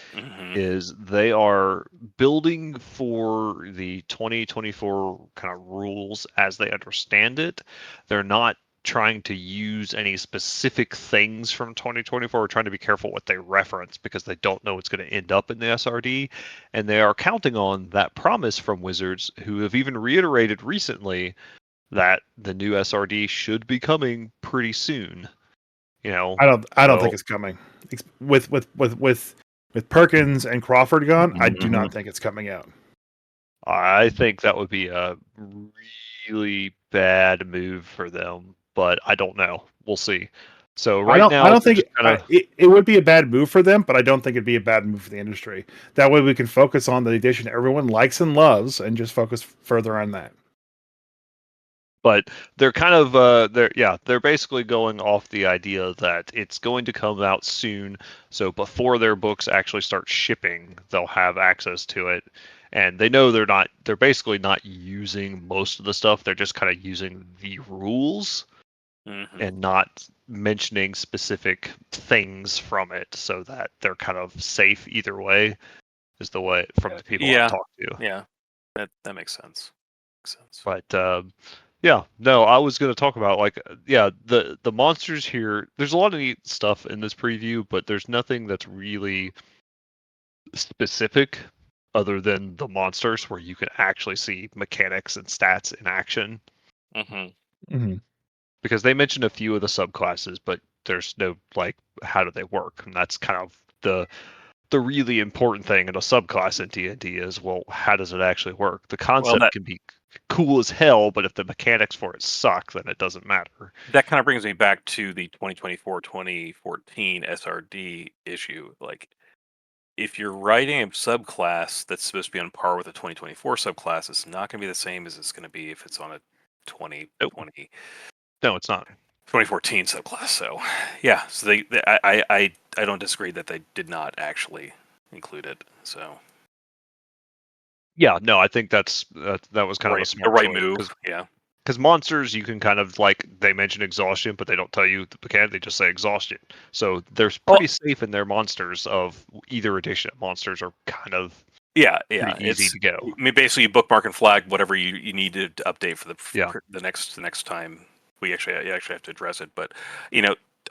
is they are building for the 2024 kind of rules as they understand it. They're not trying to use any specific things from 2024, or trying to be careful what they reference because they don't know what's going to end up in the SRD. And they are counting on that promise from Wizards, who have even reiterated recently that the new SRD should be coming pretty soon. You know, I don't think it's coming. With Perkins and Crawford gone, I do not think it's coming out. I think that would be a really bad move for them, but I don't know. We'll see. So I don't think it would be a bad move for them, but I don't think it'd be a bad move for the industry. That way we can focus on the edition everyone likes and loves, and just focus further on that. But they're kind of they're basically going off the idea that it's going to come out soon. So before their books actually start shipping, they'll have access to it. And they know they're basically not using most of the stuff. They're just kind of using the rules and not mentioning specific things from it, so that they're kind of safe either way, is the way from the people I talk to. Yeah, that makes sense. But no, I was going to talk about the monsters here. There's a lot of neat stuff in this preview, but there's nothing that's really specific other than the monsters, where you can actually see mechanics and stats in action. Because they mentioned a few of the subclasses, but there's no how do they work, and that's kind of the really important thing in a subclass in D&D is, well, how does it actually work? The concept can be cool as hell, but if the mechanics for it suck, then it doesn't matter. That kind of brings me back to the 2024-2014 SRD issue. Like, if you're writing a subclass that's supposed to be on par with the 2024 subclass, it's not going to be the same as it's going to be if it's on a 2020. No, it's not. 2014 subclass. So, yeah. So I don't disagree that they did not actually include it. So. Yeah, no, I think that was kind of a smart the right move. Yeah. Because monsters, you can kind of they mention exhaustion, but they don't tell you the mechanic. They just say exhaustion. So they're pretty safe in their monsters of either edition. Monsters are kind of pretty easy to go. I mean, basically, you bookmark and flag whatever you need to update for the next time we actually have to address it. But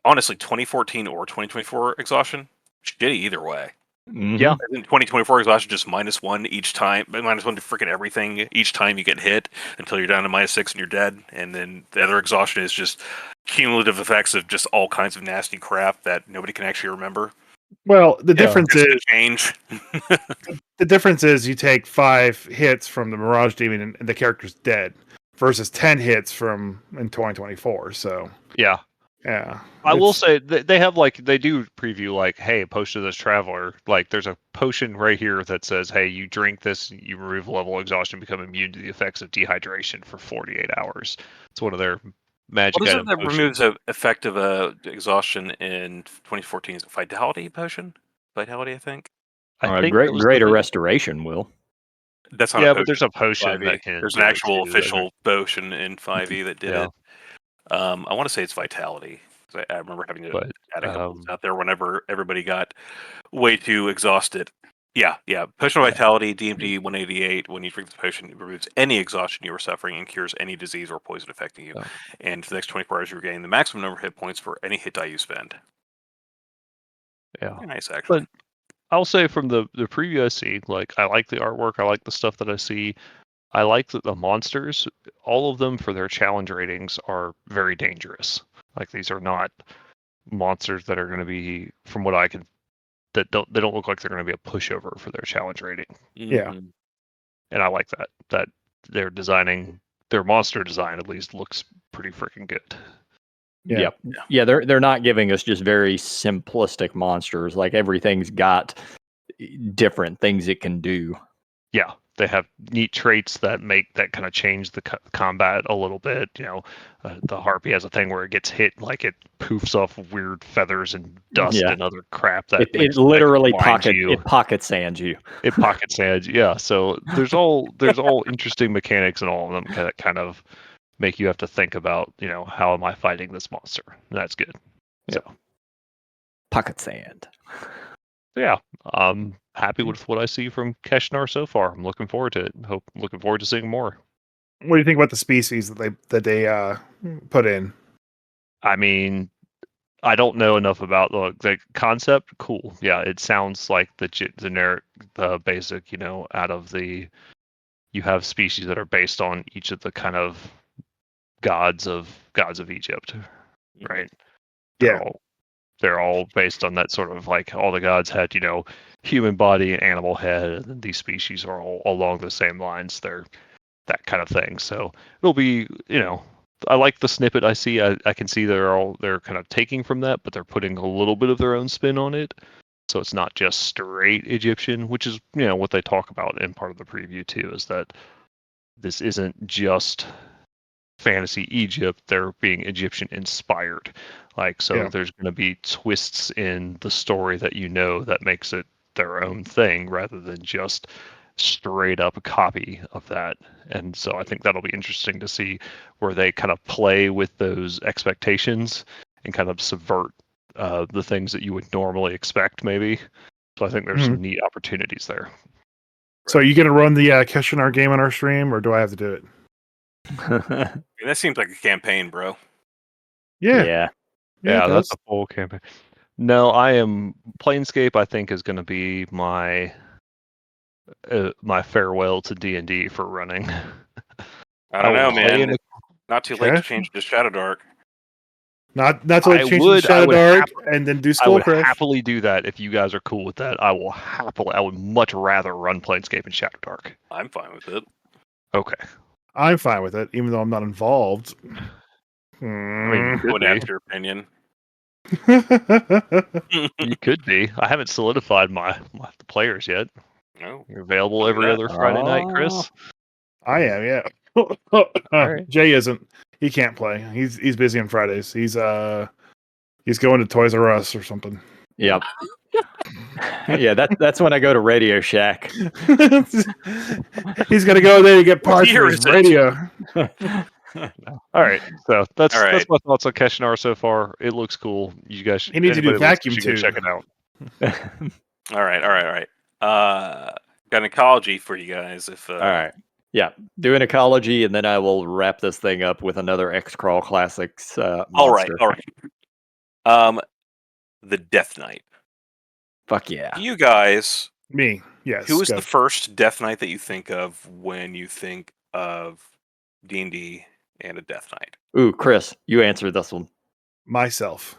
honestly, 2014 or 2024 exhaustion, shitty either way. Yeah. In 2024 exhaustion, just -1 each time, -1 to freaking everything each time you get hit until you're down to -6 and you're dead. And then the other exhaustion is just cumulative effects of just all kinds of nasty crap that nobody can actually remember. Well, the difference Just is to change. the difference is you take 5 hits from the Mirage Demon and the character's dead, versus 10 hits from in 2024. So Yeah. yeah, I will say they have they do preview hey, potion of this traveler. There's a potion right here that says, hey, you drink this, you remove level exhaustion, become immune to the effects of dehydration for 48 hours. It's one of their magic What is it item that potions. removes the effect of exhaustion in 2014? Is it Vitality potion? Vitality, I think. I think greater restoration will. That's not yeah, a but there's a potion 5e. that can. There's an do it actual too. official potion in 5e that did Yeah. it. I want to say it's Vitality. I remember having to add a couple out there whenever everybody got way too exhausted. Yeah. Potion of Vitality, DMD 188. When you drink this potion, it removes any exhaustion you were suffering and cures any disease or poison affecting you. Oh. And for the next 24 hours, you regain the maximum number of hit points for any hit die you spend. Yeah. Very nice, actually. But I'll say from the preview I see, I like the artwork. I like the stuff that I see. I like that the monsters, all of them for their challenge ratings are very dangerous. These are not monsters that are going to be, from what I can, they don't look like they're going to be a pushover for their challenge rating. Yeah. And I like that they're designing their monster design at least looks pretty freaking good. Yeah. They're not giving us just very simplistic monsters. Everything's got different things it can do. Yeah, they have neat traits that kind of change the combat a little bit. The harpy has a thing where it gets hit, it poofs off weird feathers and dust and other crap that it literally pocket sands you. It pocket sands, yeah. So there's all interesting mechanics in all of them that kind of make you have to think about, how am I fighting this monster? And that's good. Yeah. So pocket sand. Yeah, I'm happy with what I see from Keshanar so far. I'm looking forward to it. Looking forward to seeing more. What do you think about the species that they put in? I mean, I don't know enough about the concept. Cool. Yeah, it sounds like the generic, the basic. Out of you have species that are based on each of the kind of gods of Egypt, right? They're all based on that sort of all the gods had, human body and animal head, and these species are all along the same lines. They're that kind of thing. So it'll be, I like the snippet I see. I can see they're kind of taking from that, but they're putting a little bit of their own spin on it. So it's not just straight Egyptian, which is, what they talk about in part of the preview too, is that this isn't just fantasy Egypt, they're being Egyptian inspired. There's going to be twists in the story that that makes it their own thing rather than just straight up copy of that. And so I think that'll be interesting to see where they kind of play with those expectations and kind of subvert the things that you would normally expect, maybe. So I think there's some neat opportunities there. So are you going to run the Keshanar game on our stream, or do I have to do it? That seems like a campaign, bro. Yeah, that's a full campaign. No, I am Planescape. I think is going to be my my farewell to D&D for running. I don't know, man. Not too late to change to Shadowdark. Not too late to change to Shadowdark and then do Skullcrash. I would happily do that if you guys are cool with that. I would much rather run Planescape and Shadowdark. I'm fine with it. Okay. I'm fine with it, even though I'm not involved. I mean, you would ask your opinion. You could be. I haven't solidified my players yet. No. You're available every other Friday night, Chris? I am, yeah. Right. Jay isn't. He can't play. He's busy on Fridays. He's going to Toys R Us or something. Yep. Yeah, that's when I go to Radio Shack. He's gonna go there to get parts for his radio. All right, so that's my thoughts on Keshanar so far. It looks cool. You guys, he needs to do vacuum too. Check it out. All right. Got an ecology for you guys. All right. Yeah, do an ecology, and then I will wrap this thing up with another XCrawl Classics. All right. The Death Knight. Fuck yeah. You guys, Me, yes. who is go. the first Death Knight that you think of when you think of D&D and a Death Knight? Ooh, Chris, you answer this one. Myself.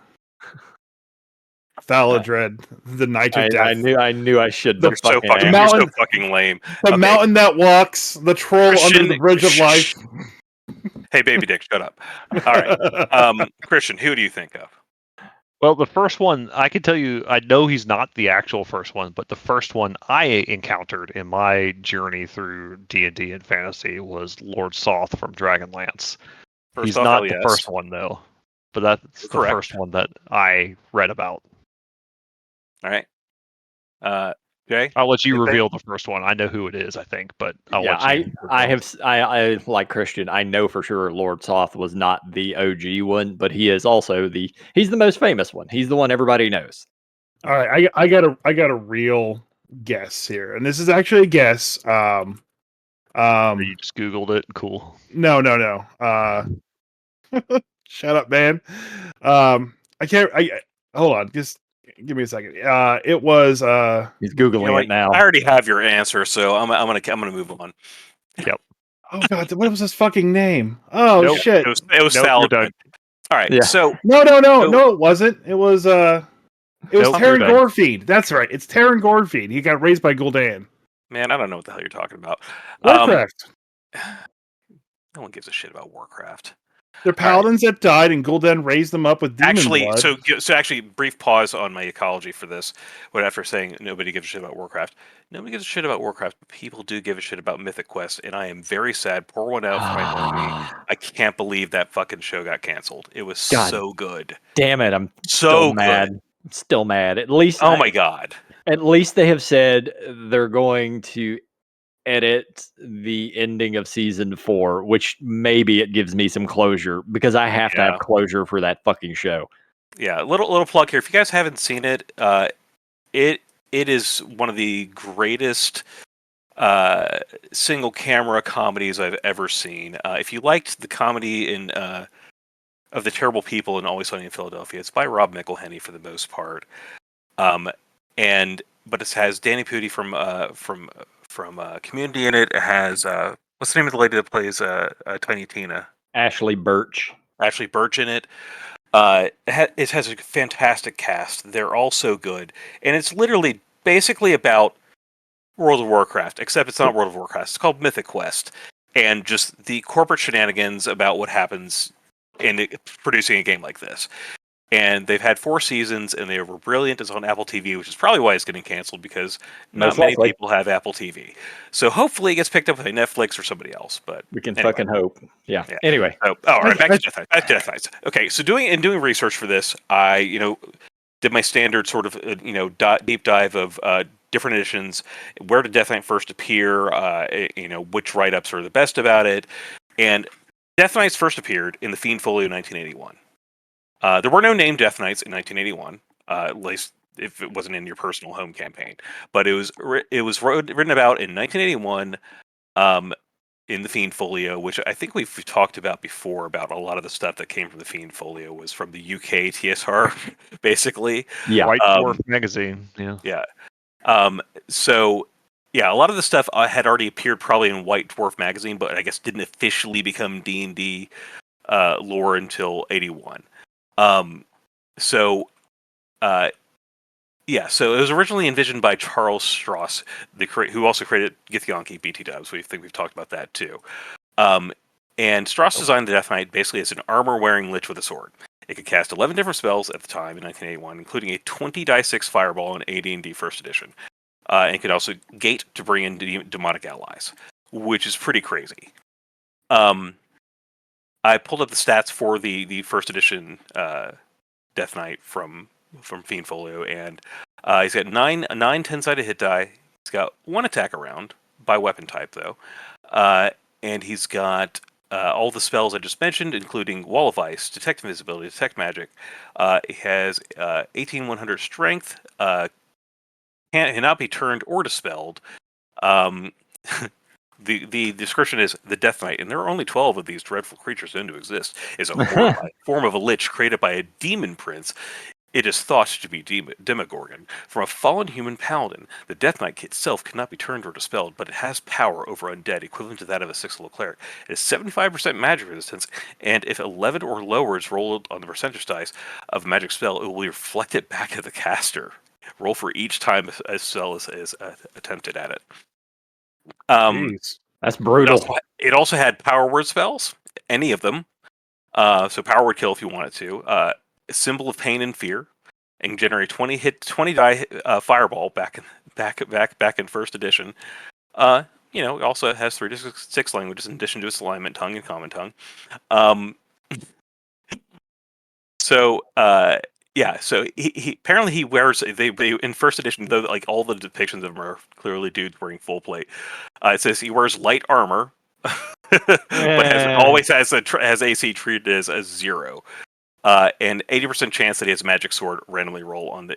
Thaladred, the Knight of Death. I knew I should. You're so fucking lame. The mountain that walks, the troll under the bridge of life. Hey, baby dick, shut up. All right. Christian, who do you think of? Well, the first one, I can tell you, I know he's not the actual first one, but the first one I encountered in my journey through D&D and fantasy was Lord Soth from Dragonlance. He's not the first one, though, but that's the first one that I read about. All right. Jay? I'll let you reveal the first one. I know who it is, I think, but I'll let you. I like Christian. I know for sure Lord Soth was not the OG one, but he is also he's the most famous one. He's the one everybody knows. All right, I got a real guess here, and this is actually a guess. You just Googled it. Cool. No. Shut up, man. I can't. Hold on. Just give me a second. It was. He's Googling it now. I already have your answer, so I'm gonna move on. Yep. Oh god, what was his fucking name? Oh shit! It was Thaladred. All right. Yeah. So no, it wasn't. It was Terran Gorfeed. That's right. It's Terran Gorfeed. He got raised by Gul'dan. Man, I don't know what the hell you're talking about. Warcraft. No one gives a shit about Warcraft. They're paladins that died, and Gul'dan raised them up with demon blood. So actually, brief pause on my ecology for this. What after saying nobody gives a shit about Warcraft, nobody gives a shit about Warcraft, but people do give a shit about Mythic Quest, and I am very sad. Pour one out for my homie. I can't believe that fucking show got canceled. It was so good. Damn it! I'm so mad. I'm still mad. At least, my god. At least they have said they're going to edit the ending of season 4, which maybe it gives me some closure because I have to have closure for that fucking show. Yeah, little plug here. If you guys haven't seen it, it is one of the greatest single camera comedies I've ever seen. If you liked the comedy in of the Terrible People in Always Sunny in Philadelphia, it's by Rob McElhenney for the most part. But it has Danny Pudi from Community in it. It has what's the name of the lady that plays Tiny Tina? Ashley Birch. Ashley Birch in it. It has a fantastic cast. They're all so good, and it's literally basically about World of Warcraft, except it's not World of Warcraft. It's called Mythic Quest, and just the corporate shenanigans about what happens in producing a game like this. And they've had 4 seasons, and they were brilliant. It's on Apple TV, which is probably why it's getting canceled, because not many people have Apple TV. So hopefully it gets picked up by Netflix or somebody else. But we can fucking hope. Yeah. Anyway. All right. Back to Death Knights. Okay. So doing research for this, I did my standard sort of deep dive of different editions. Where did Death Knight first appear? Which write-ups are the best about it? And Death Knights first appeared in the Fiend Folio in 1981. There were no named Death Knights in 1981, at least if it wasn't in your personal home campaign. But it was written about in 1981 in the Fiend Folio, which I think we've talked about before. About a lot of the stuff that came from the Fiend Folio was from the UK TSR, basically. Yeah, White Dwarf magazine. Yeah. A lot of the stuff had already appeared probably in White Dwarf magazine, but I guess didn't officially become D&D lore until 81. So it was originally envisioned by Charles Stross, who also created Githyanki BT Dubs. We think we've talked about that too. And Stross designed the Death Knight basically as an armor-wearing lich with a sword. It could cast 11 different spells at the time in 1981, including a 20-6 fireball in AD&D First Edition. And it could also gate to bring in demonic allies, which is pretty crazy. I pulled up the stats for the First Edition Death Knight from Fiend Folio, and he's got 9 10-sided hit die. He's got 1 attack around by weapon type, though. And he's got all the spells I just mentioned, including Wall of Ice, Detect Invisibility, Detect Magic. He has 18-100 Strength, cannot be turned or dispelled. The description is the Death Knight, and there are only 12 of these dreadful creatures known to exist, is a horrified form of a lich created by a demon prince. It is thought to be Demogorgon. From a fallen human paladin, the Death Knight itself cannot be turned or dispelled, but it has power over undead, equivalent to that of a 6th-level cleric. It has 75% magic resistance, and if 11 or lower is rolled on the percentage dice of a magic spell, it will be reflected back at the caster. Roll for each time a spell is attempted at it. Jeez. That's brutal. It also had power word spells, any of them. So power word kill if you wanted to. A symbol of pain and fear, and generate 20 die fireball back in first edition. It also has 3 to 6 languages in addition to its alignment tongue and common tongue. So he apparently he wears they in first edition, though, like all the depictions of him are clearly dudes wearing full plate. It says he wears light armor, but always has AC treated as a 0, and 80% chance that he has a magic sword randomly roll in the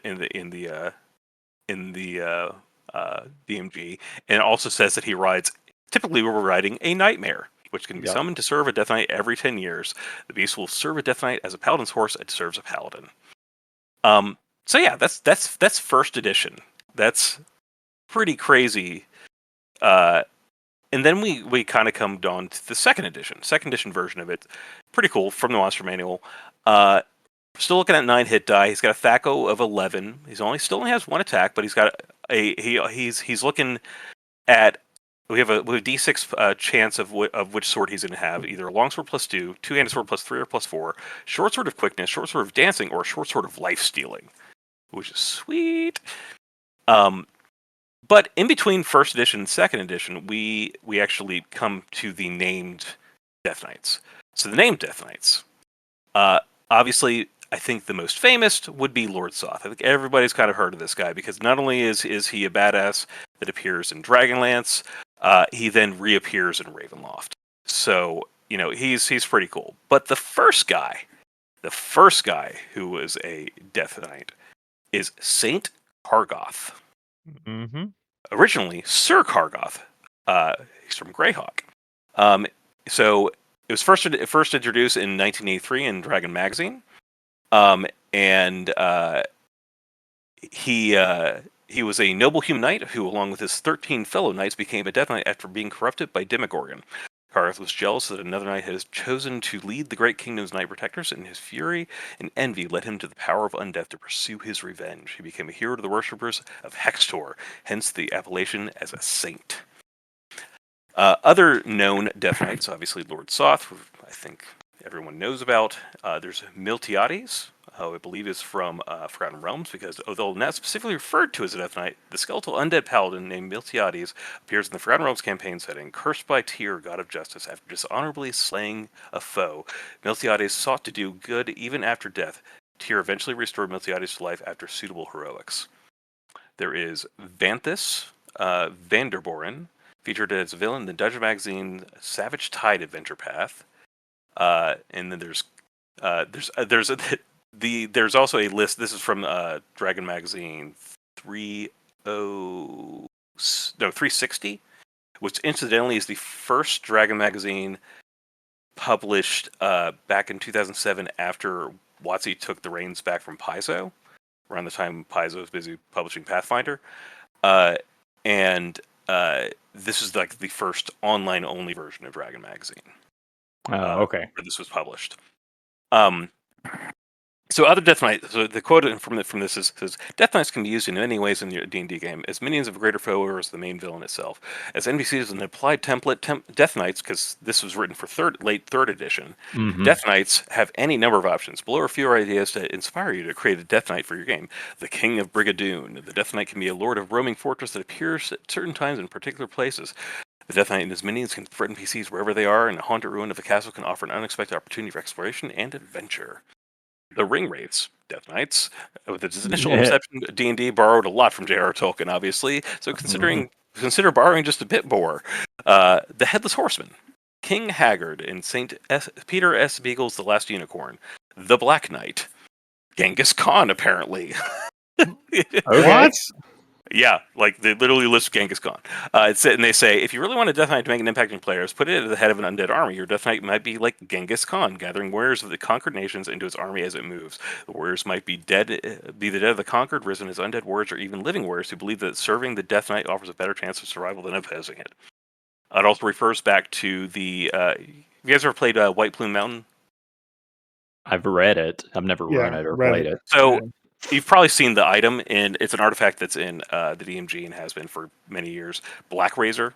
DMG, and it also says that he rides. Typically, we're riding a nightmare, which can be summoned to serve a Death Knight every 10 years. The beast will serve a Death Knight as a paladin's horse and serves a paladin. So yeah, that's first edition. That's pretty crazy. And then we kind of come down to the second edition version of it. Pretty cool, from the monster manual. Still looking at 9 hit die. He's got a THAC0 of 11. Still only has 1 attack, but he's got he's looking at. We have D6 chance of which sword he's going to have. Either a longsword +2, two-handed sword +3 or +4, short sword of quickness, short sword of dancing, or a short sword of life stealing, which is sweet. But in between first edition and second edition, we actually come to the named Death Knights. So the named Death Knights, obviously, I think the most famous would be Lord Soth. I think everybody's kind of heard of this guy because not only is he a badass that appears in Dragonlance, he then reappears in Ravenloft. So he's pretty cool. But the first guy who was a Death Knight is Saint Kargoth. Mm-hmm. Originally, Sir Kargoth. He's from Greyhawk. So it was first introduced in 1983 in Dragon Magazine. And he was a noble human knight who, along with his 13 fellow knights, became a Death Knight after being corrupted by Demogorgon. Kargoth was jealous that another knight had chosen to lead the Great Kingdom's Knight Protectors, and his fury and envy led him to the power of undeath to pursue his revenge. He became a hero to the worshippers of Hextor, hence the appellation as a saint. Other known Death Knights, obviously Lord Soth, who I think everyone knows about. There's Miltiades, who I believe is from Forgotten Realms, because although not specifically referred to as a Death Knight, the skeletal undead paladin named Miltiades appears in the Forgotten Realms campaign setting. Cursed by Tyr, god of justice, after dishonorably slaying a foe, Miltiades sought to do good even after death. Tyr eventually restored Miltiades to life after suitable heroics. There is Vanthus Vanderboren, featured as a villain in the Dungeon Magazine Savage Tide Adventure Path. And then there's also a list. This is from Dragon Magazine 360, which incidentally is the first Dragon Magazine published back in 2007 after WotC took the reins back from Paizo, around the time Paizo was busy publishing Pathfinder. This is like the first online-only version of Dragon Magazine. Okay. Where this was published. So other Death Knights. So the quote from this says, "Death Knights can be used in many ways in the D&D game, as minions of a greater foe or as the main villain itself. As NPCs an applied template, Death Knights, because this was written for late third edition. Mm-hmm. Death Knights have any number of options. Below are a few ideas to inspire you to create a Death Knight for your game. The King of Brigadoon. The Death Knight can be a lord of roaming fortress that appears at certain times in particular places. The Death Knight and his minions can threaten NPCs wherever they are, and a haunted ruin of a castle can offer an unexpected opportunity for exploration and adventure. The Ring Wraiths, Death Knights, with its initial reception, D&D borrowed a lot from J.R. Tolkien, obviously. So consider borrowing just a bit more. The Headless Horseman, King Haggard, and Peter S. Beagle's The Last Unicorn. The Black Knight, Genghis Khan, apparently. What? Yeah, like they literally list Genghis Khan. And they say, if you really want a Death Knight to make an impact on players, put it at the head of an undead army. Your Death Knight might be like Genghis Khan, gathering warriors of the conquered nations into his army as it moves. The warriors might be be the dead of the conquered, risen as undead warriors, or even living warriors who believe that serving the Death Knight offers a better chance of survival than opposing it. It also refers back to the. You guys ever played White Plume Mountain? I've read it. I've never run it or played it. So you've probably seen the item, and it's an artifact that's in the DMG and has been for many years. Black Razor.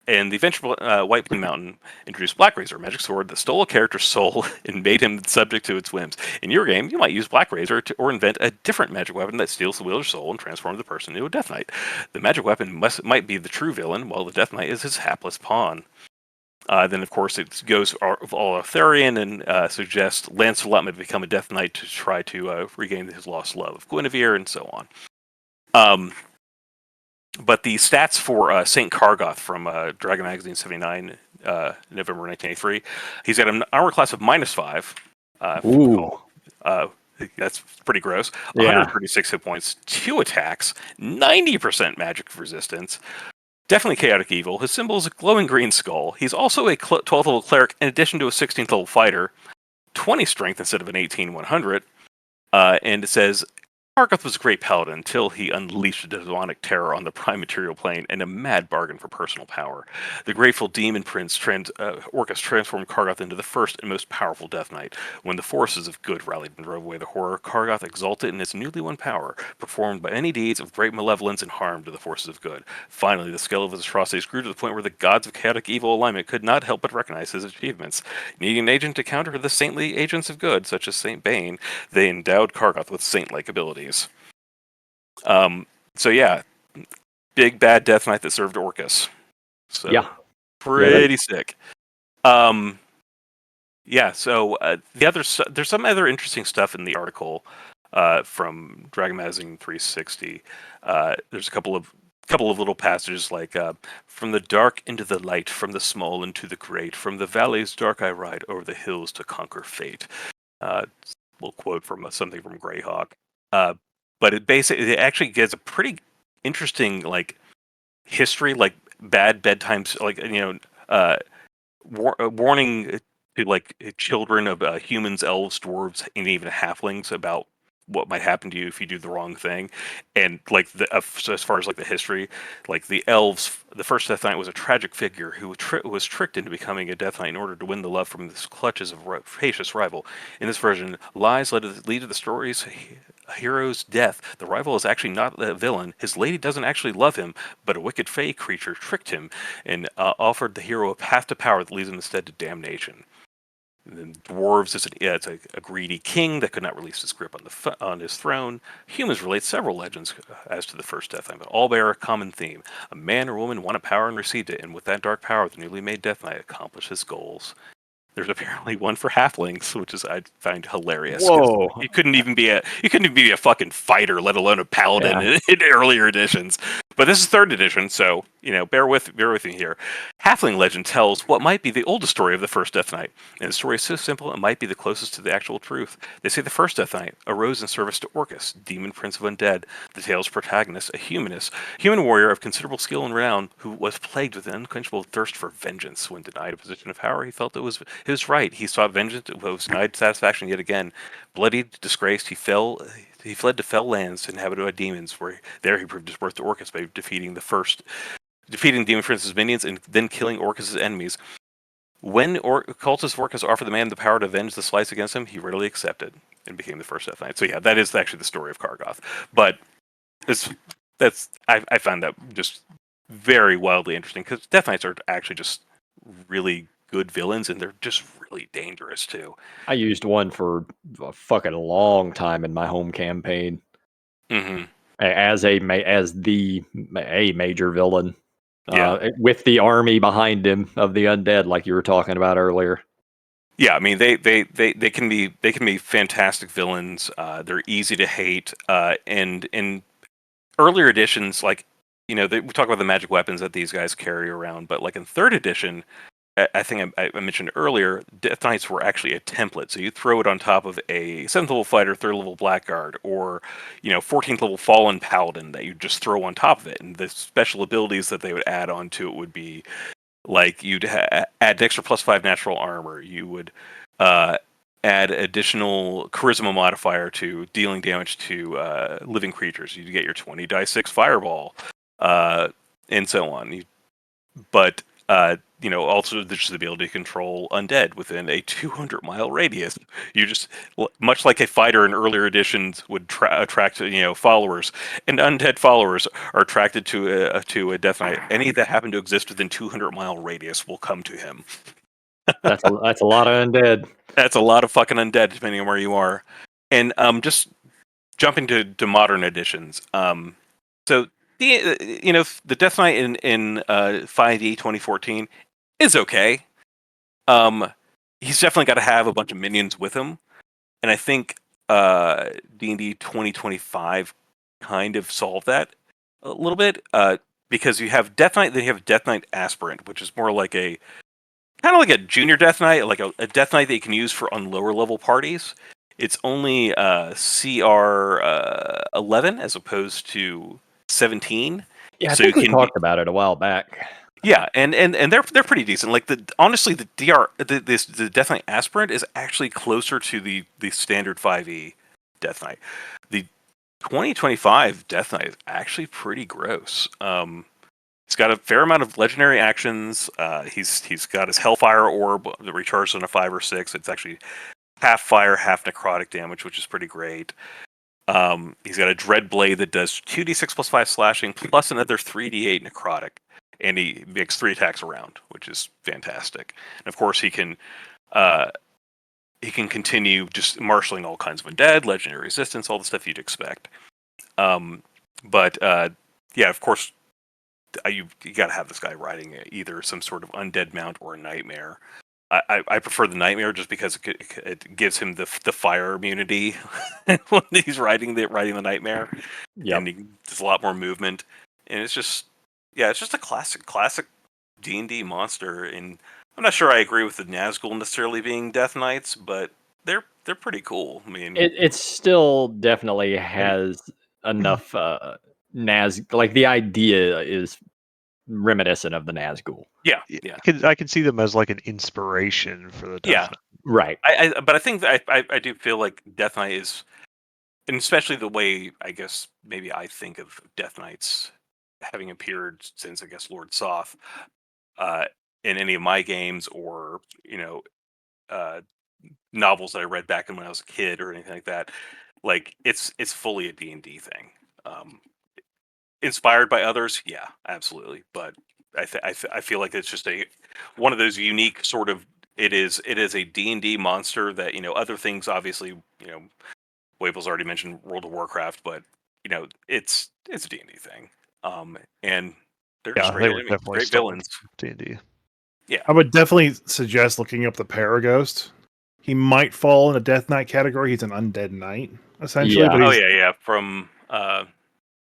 And the Adventure White Plume Mountain introduced Black Razor, a magic sword that stole a character's soul and made him subject to its whims. In your game, you might use Black Razor or invent a different magic weapon that steals the wielder's soul and transforms the person into a Death Knight. The magic weapon might be the true villain, while the Death Knight is his hapless pawn. Then, of course, it goes all Arthurian and suggests Lancelot may become a Death Knight to try to regain his lost love of Guinevere and so on. But the stats for Saint Kargoth from Dragon Magazine 79, November 1983, he's got an armor class of -5. Ooh. That's pretty gross. Yeah. 136 hit points, 2 attacks, 90% magic resistance. Definitely chaotic evil. His symbol is a glowing green skull. He's also a 12th level cleric in addition to a 16th level fighter, 20 strength instead of an 18-100. And it says, Kargoth was a great paladin until he unleashed a demonic terror on the prime material plane and a mad bargain for personal power. The grateful demon prince Orcus transformed Kargoth into the first and most powerful Death Knight. When the forces of good rallied and drove away the horror, Kargoth, exalted in his newly won power, performed by any deeds of great malevolence and harm to the forces of good. Finally, the scale of his atrocities grew to the point where the gods of chaotic evil alignment could not help but recognize his achievements. Needing an agent to counter the saintly agents of good, such as Saint Bane, they endowed Kargoth with saint-like abilities. So yeah, big bad Death Knight that served Orcus. So Yeah, pretty sick. Yeah. So there's some other interesting stuff in the article from Dragon Magazine 360. There's a couple of little passages like from the dark into the light, from the small into the great, from the valleys dark I ride, over the hills to conquer fate. Little quote from something from Greyhawk. But it actually gives a pretty interesting like history, like bad bedtimes, like warning to like children of humans, elves, dwarves, and even halflings about what might happen to you if you do the wrong thing. And like so as far as like the history, like the elves, the first Death Knight was a tragic figure who was tricked into becoming a Death Knight in order to win the love from the clutches of a rapacious rival. In this version, lies lead to the story's hero's death. The rival is actually not a villain. His lady doesn't actually love him, but a wicked fey creature tricked him and offered the hero a path to power that leads him instead to damnation. And the dwarves it's a greedy king that could not release his grip on his throne. Humans relate several legends as to the first Death Knight, but all bear a common theme. A man or woman wanted power and received it, and with that dark power, the newly made Death Knight accomplished his goals. There's apparently one for halflings, which is I find hilarious. Whoa! You couldn't even be a fucking fighter, let alone a paladin in earlier editions. But this is 3rd edition, so bear with me here. Halfling legend tells what might be the oldest story of the first Death Knight, and the story is so simple it might be the closest to the actual truth. They say the first Death Knight arose in service to Orcus, demon prince of undead. The tale's protagonist, a human warrior of considerable skill and renown, who was plagued with an unquenchable thirst for vengeance. When denied a position of power, he felt it was his right. He sought vengeance, but was denied satisfaction yet again. Bloodied, disgraced, he fled to fell lands inhabited by demons, where there he proved his worth to Orcus by defeating Demon Prince's minions and then killing Orcus' enemies. When cultist Orcus offered the man the power to avenge the slights against him, he readily accepted and became the first Death Knight. So yeah, that is actually the story of Kargoth. But I found that just very wildly interesting, because Death Knights are actually just really good villains, and they're just really dangerous too. I used one for a fucking long time in my home campaign. Mm-hmm. As a major villain, with the army behind him of the undead, like you were talking about earlier. Yeah, I mean they can be fantastic villains. They're easy to hate, and in earlier editions, like we talk about the magic weapons that these guys carry around, but like in 3rd edition, I think I mentioned earlier, Death Knights were actually a template. So you throw it on top of a 7th level fighter, 3rd level blackguard, or 14th level fallen paladin that you just throw on top of it. And the special abilities that they would add onto it would be like you'd add Dexter +5 natural armor. You would add additional charisma modifier to dealing damage to living creatures. You'd get your 20 die 6 fireball, and so on. But also there's the ability to control undead within a 200-mile radius. You just, much like a fighter in earlier editions would attract followers, and undead followers are attracted to a Death Knight. Any that happen to exist within 200-mile radius will come to him. That's a lot of undead. That's a lot of fucking undead, depending on where you are. And just jumping to modern editions. So the Death Knight in 5e 2014 is okay. He's definitely got to have a bunch of minions with him, and I think D&D 2025 kind of solved that a little bit, because you have Death Knight, then you have Death Knight Aspirant, which is more like a kind of like a junior Death Knight, like a Death Knight that you can use for on lower level parties. It's only CR 11 as opposed to 17. Yeah, I think we talked about it a while back. Yeah, and they're pretty decent. Like honestly, the Death Knight Aspirant is actually closer to the standard 5e Death Knight. The 2025 Death Knight is actually pretty gross. He's got a fair amount of legendary actions. He's got his Hellfire Orb that recharges on a 5 or 6. It's actually half fire, half necrotic damage, which is pretty great. He's got a Dread Blade that does 2d6 plus 5 slashing, plus another 3d8 necrotic. And he makes 3 attacks around, which is fantastic. And of course, he can continue just marshaling all kinds of undead, legendary resistance, all the stuff you'd expect. But of course, you got to have this guy riding either some sort of undead mount or a nightmare. I prefer the nightmare just because it gives him the fire immunity when he's riding the nightmare. Yep. And he does a lot more movement, and it's just a classic D&D monster. And I'm not sure I agree with the Nazgul necessarily being Death Knights, but they're pretty cool. I mean, it still definitely has enough like the idea is reminiscent of the Nazgul. Yeah. I can see them as like an inspiration for the Death Knight. Right. But I think that I do feel like Death Knight is, and especially the way I guess maybe I think of Death Knights having appeared since I guess Lord Soth in any of my games or novels that I read back when I was a kid or anything like that. Like it's fully a D&D thing. Inspired by others, yeah, absolutely. But I feel like it's just one of those unique sort of. It is a D&D monster that other things obviously Wable's already mentioned World of Warcraft, but it's a D&D thing. And they're just great villains. D&D. Yeah, I would definitely suggest looking up the Paraghost. He might fall in a Death Knight category. He's an undead knight, essentially. Yeah. But yeah. From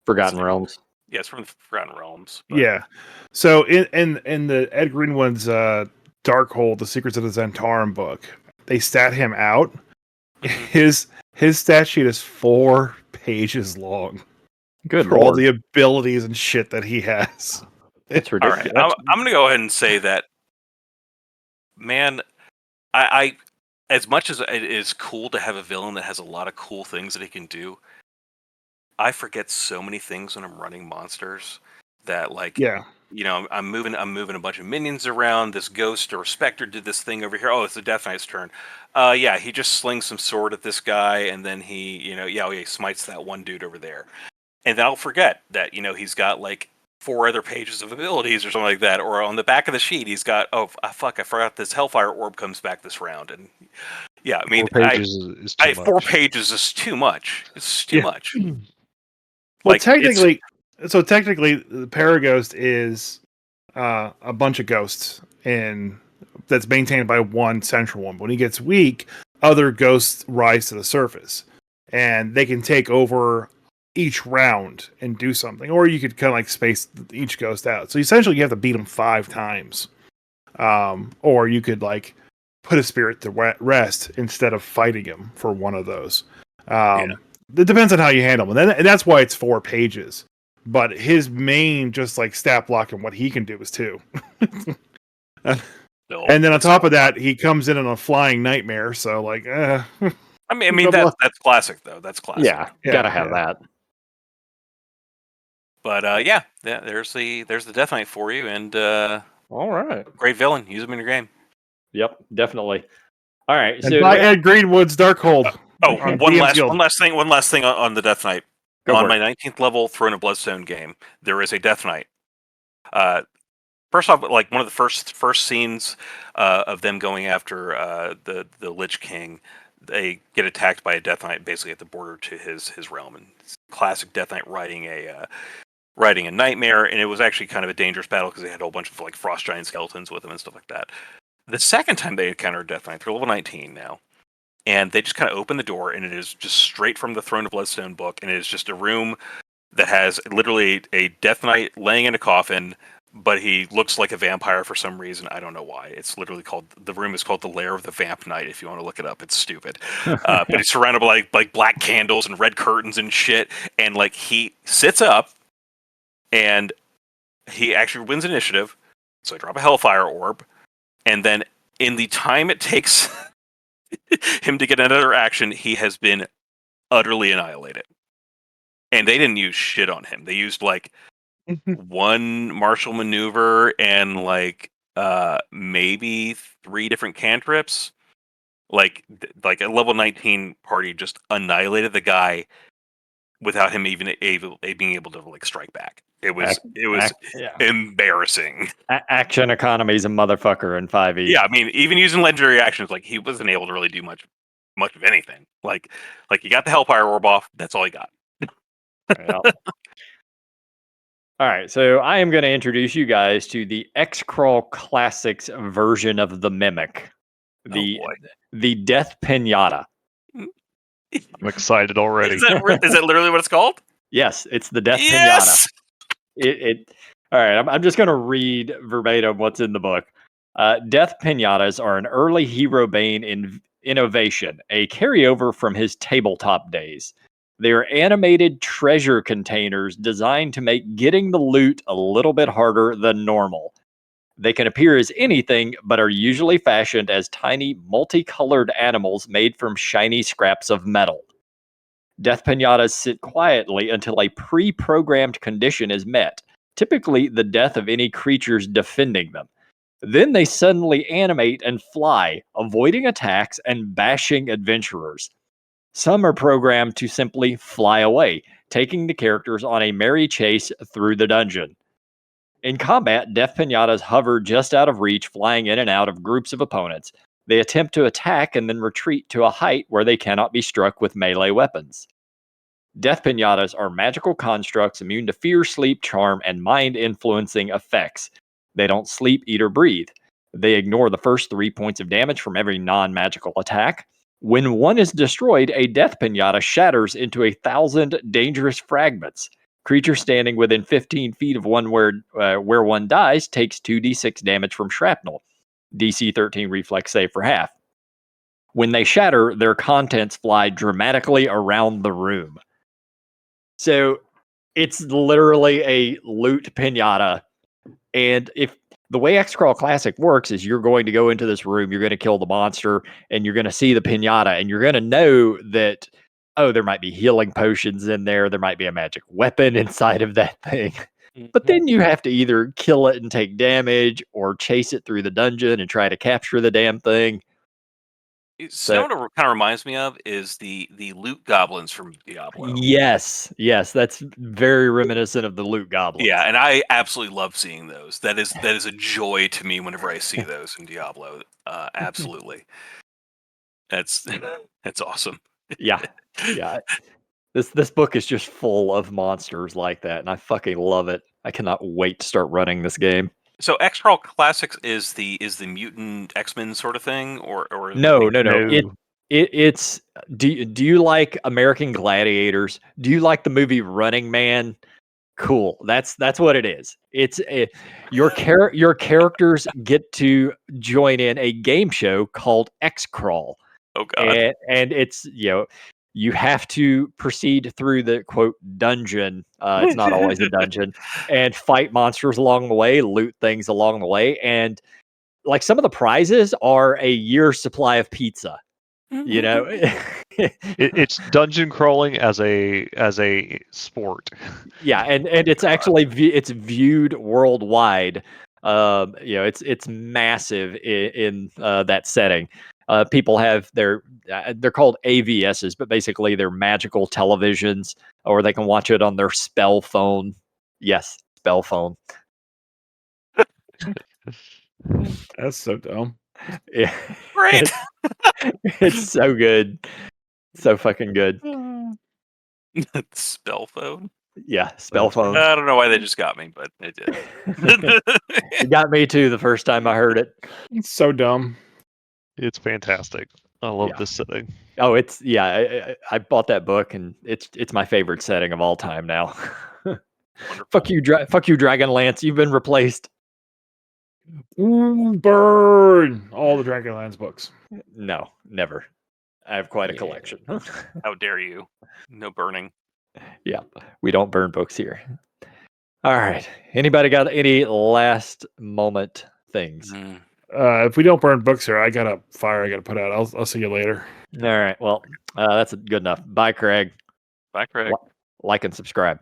Forgotten Realms. Yeah, it's from the Forgotten Realms. But... Yeah. So in the Ed Greenwood's Darkhold, The Secrets of the Zentarum book, they stat him out. His stat sheet is 4 pages long. Good for Lord. all the abilities and shit that he has. It's ridiculous. All right, I'm going to go ahead and say that, man, I as much as it is cool to have a villain that has a lot of cool things that he can do, I forget so many things when I'm running monsters that I'm moving a bunch of minions around. This ghost or specter did this thing over here. Oh, it's the Death Knight's turn. He just slings some sword at this guy, and then he smites that one dude over there. And then I'll forget that, he's got like 4 other pages of abilities or something like that. Or on the back of the sheet, he's got, I forgot this Hellfire Orb comes back this round. And yeah, I mean, 4 pages is too much. 4 pages is too much. It's too much. Well, technically, the Paraghost is a bunch of ghosts that's maintained by one central one. But when he gets weak, other ghosts rise to the surface, and they can take over each round and do something. Or you could kind of like space each ghost out. So essentially, you have to beat him 5 times or you could like put a spirit to rest instead of fighting him for one of those. It depends on how you handle him, and that's why it's 4 pages. But his main just like stat block and what he can do is 2. And then on top of that, he comes in on a flying nightmare. So like, I mean that's classic though. That's classic. Yeah, gotta have that. But there's the Death Knight for you, and all right, great villain. Use him in your game. Yep, definitely. All right, so by Ed Greenwood's Darkhold. One last thing on the Death Knight. On my 19th level Throne of Bloodstone game, there is a Death Knight. First off, like one of the first scenes of them going after the Lich King, they get attacked by a Death Knight basically at the border to his realm, and it's classic Death Knight riding a nightmare, and it was actually kind of a dangerous battle because they had a whole bunch of like frost giant skeletons with them and stuff like that. The second time they encountered Death Knight, they're level 19 now. And they just kind of open the door, and it is just straight from the Throne of Bloodstone book, and it is just a room that has literally a Death Knight laying in a coffin, but he looks like a vampire for some reason. I don't know why. It's literally the room is called the Lair of the Vamp Knight, if you want to look it up. It's stupid. But he's surrounded by like black candles and red curtains and shit, and like he sits up, and he actually wins initiative, so I drop a Hellfire Orb, and then in the time it takes him to get another action, he has been utterly annihilated. And they didn't use shit on him. They used like one martial maneuver and like maybe 3 different cantrips. Like a level 19 party just annihilated the guy without him even being able to like strike back. It was embarrassing. Action economy's a motherfucker in 5e. Yeah, I mean, even using legendary actions, like he wasn't able to really do much of anything. Like he got the Hellfire Orb off. That's all he got. All right, so I am going to introduce you guys to the XCrawl Classics version of the Mimic, the Death Pinata. I'm excited already. Is that literally what it's called? Yes, it's the Death Pinata. All right, I'm just going to read verbatim what's in the book. Death Pinatas are an early hero bane innovation, a carryover from his tabletop days. They are animated treasure containers designed to make getting the loot a little bit harder than normal. They can appear as anything, but are usually fashioned as tiny, multicolored animals made from shiny scraps of metal. Death Pinatas sit quietly until a pre-programmed condition is met, typically the death of any creatures defending them. Then they suddenly animate and fly, avoiding attacks and bashing adventurers. Some are programmed to simply fly away, taking the characters on a merry chase through the dungeon. In combat, Death Pinatas hover just out of reach, flying in and out of groups of opponents. They attempt to attack and then retreat to a height where they cannot be struck with melee weapons. Death Pinatas are magical constructs immune to fear, sleep, charm, and mind-influencing effects. They don't sleep, eat, or breathe. They ignore the first 3 points of damage from every non-magical attack. When one is destroyed, a Death Pinata shatters into 1,000 dangerous fragments. Creature standing within 15 feet of one where one dies takes 2d6 damage from shrapnel. DC 13 reflex save for half. When they shatter, their contents fly dramatically around the room. So it's literally a loot pinata. And if the way XCrawl Classic works is you're going to go into this room, you're going to kill the monster, and you're going to see the pinata, and you're going to know that, oh, there might be healing potions in there. There might be a magic weapon inside of that thing. But then you have to either kill it and take damage or chase it through the dungeon and try to capture the damn thing. So what it kind of reminds me of is the loot goblins from Diablo. Yes, that's very reminiscent of the loot goblins. Yeah, and I absolutely love seeing those. That is a joy to me whenever I see those in Diablo. Absolutely, that's awesome. Yeah. This book is just full of monsters like that, and I fucking love it. I cannot wait to start running this game. So XCrawl Classics is the mutant X-Men sort of thing, or no. It's do you like American Gladiators? Do you like the movie Running Man? cool. That's what it is. Your characters get to join in a game show called XCrawl. Oh god. And it's you have to proceed through the quote dungeon. It's not always a dungeon, and fight monsters along the way, loot things along the way, and like some of the prizes are a year's supply of pizza. It's dungeon crawling as a sport. Yeah, and it's actually it's viewed worldwide. It's massive in that setting. People have they're called AVSs, but basically they're magical televisions, or they can watch it on their spell phone. Yes, spell phone. That's so dumb. Yeah, Right. it's so good, so fucking good. Spell phone. Yeah, spell phone. I don't know why they just got me, but it did. It got me too the first time I heard it. It's so dumb. It's fantastic. I love this setting. Oh, it's I bought that book, and it's my favorite setting of all time now. Fuck you, Dragonlance. You've been replaced. Ooh, burn all the Dragonlance books. No, never. I have quite a collection. How dare you? No burning. Yeah, we don't burn books here. All right. Anybody got any last moment things? If we don't burn books here, I got a fire I got to put out. I'll see you later. All right. Well, that's good enough. Bye, Craig. Bye, Craig. Like and subscribe.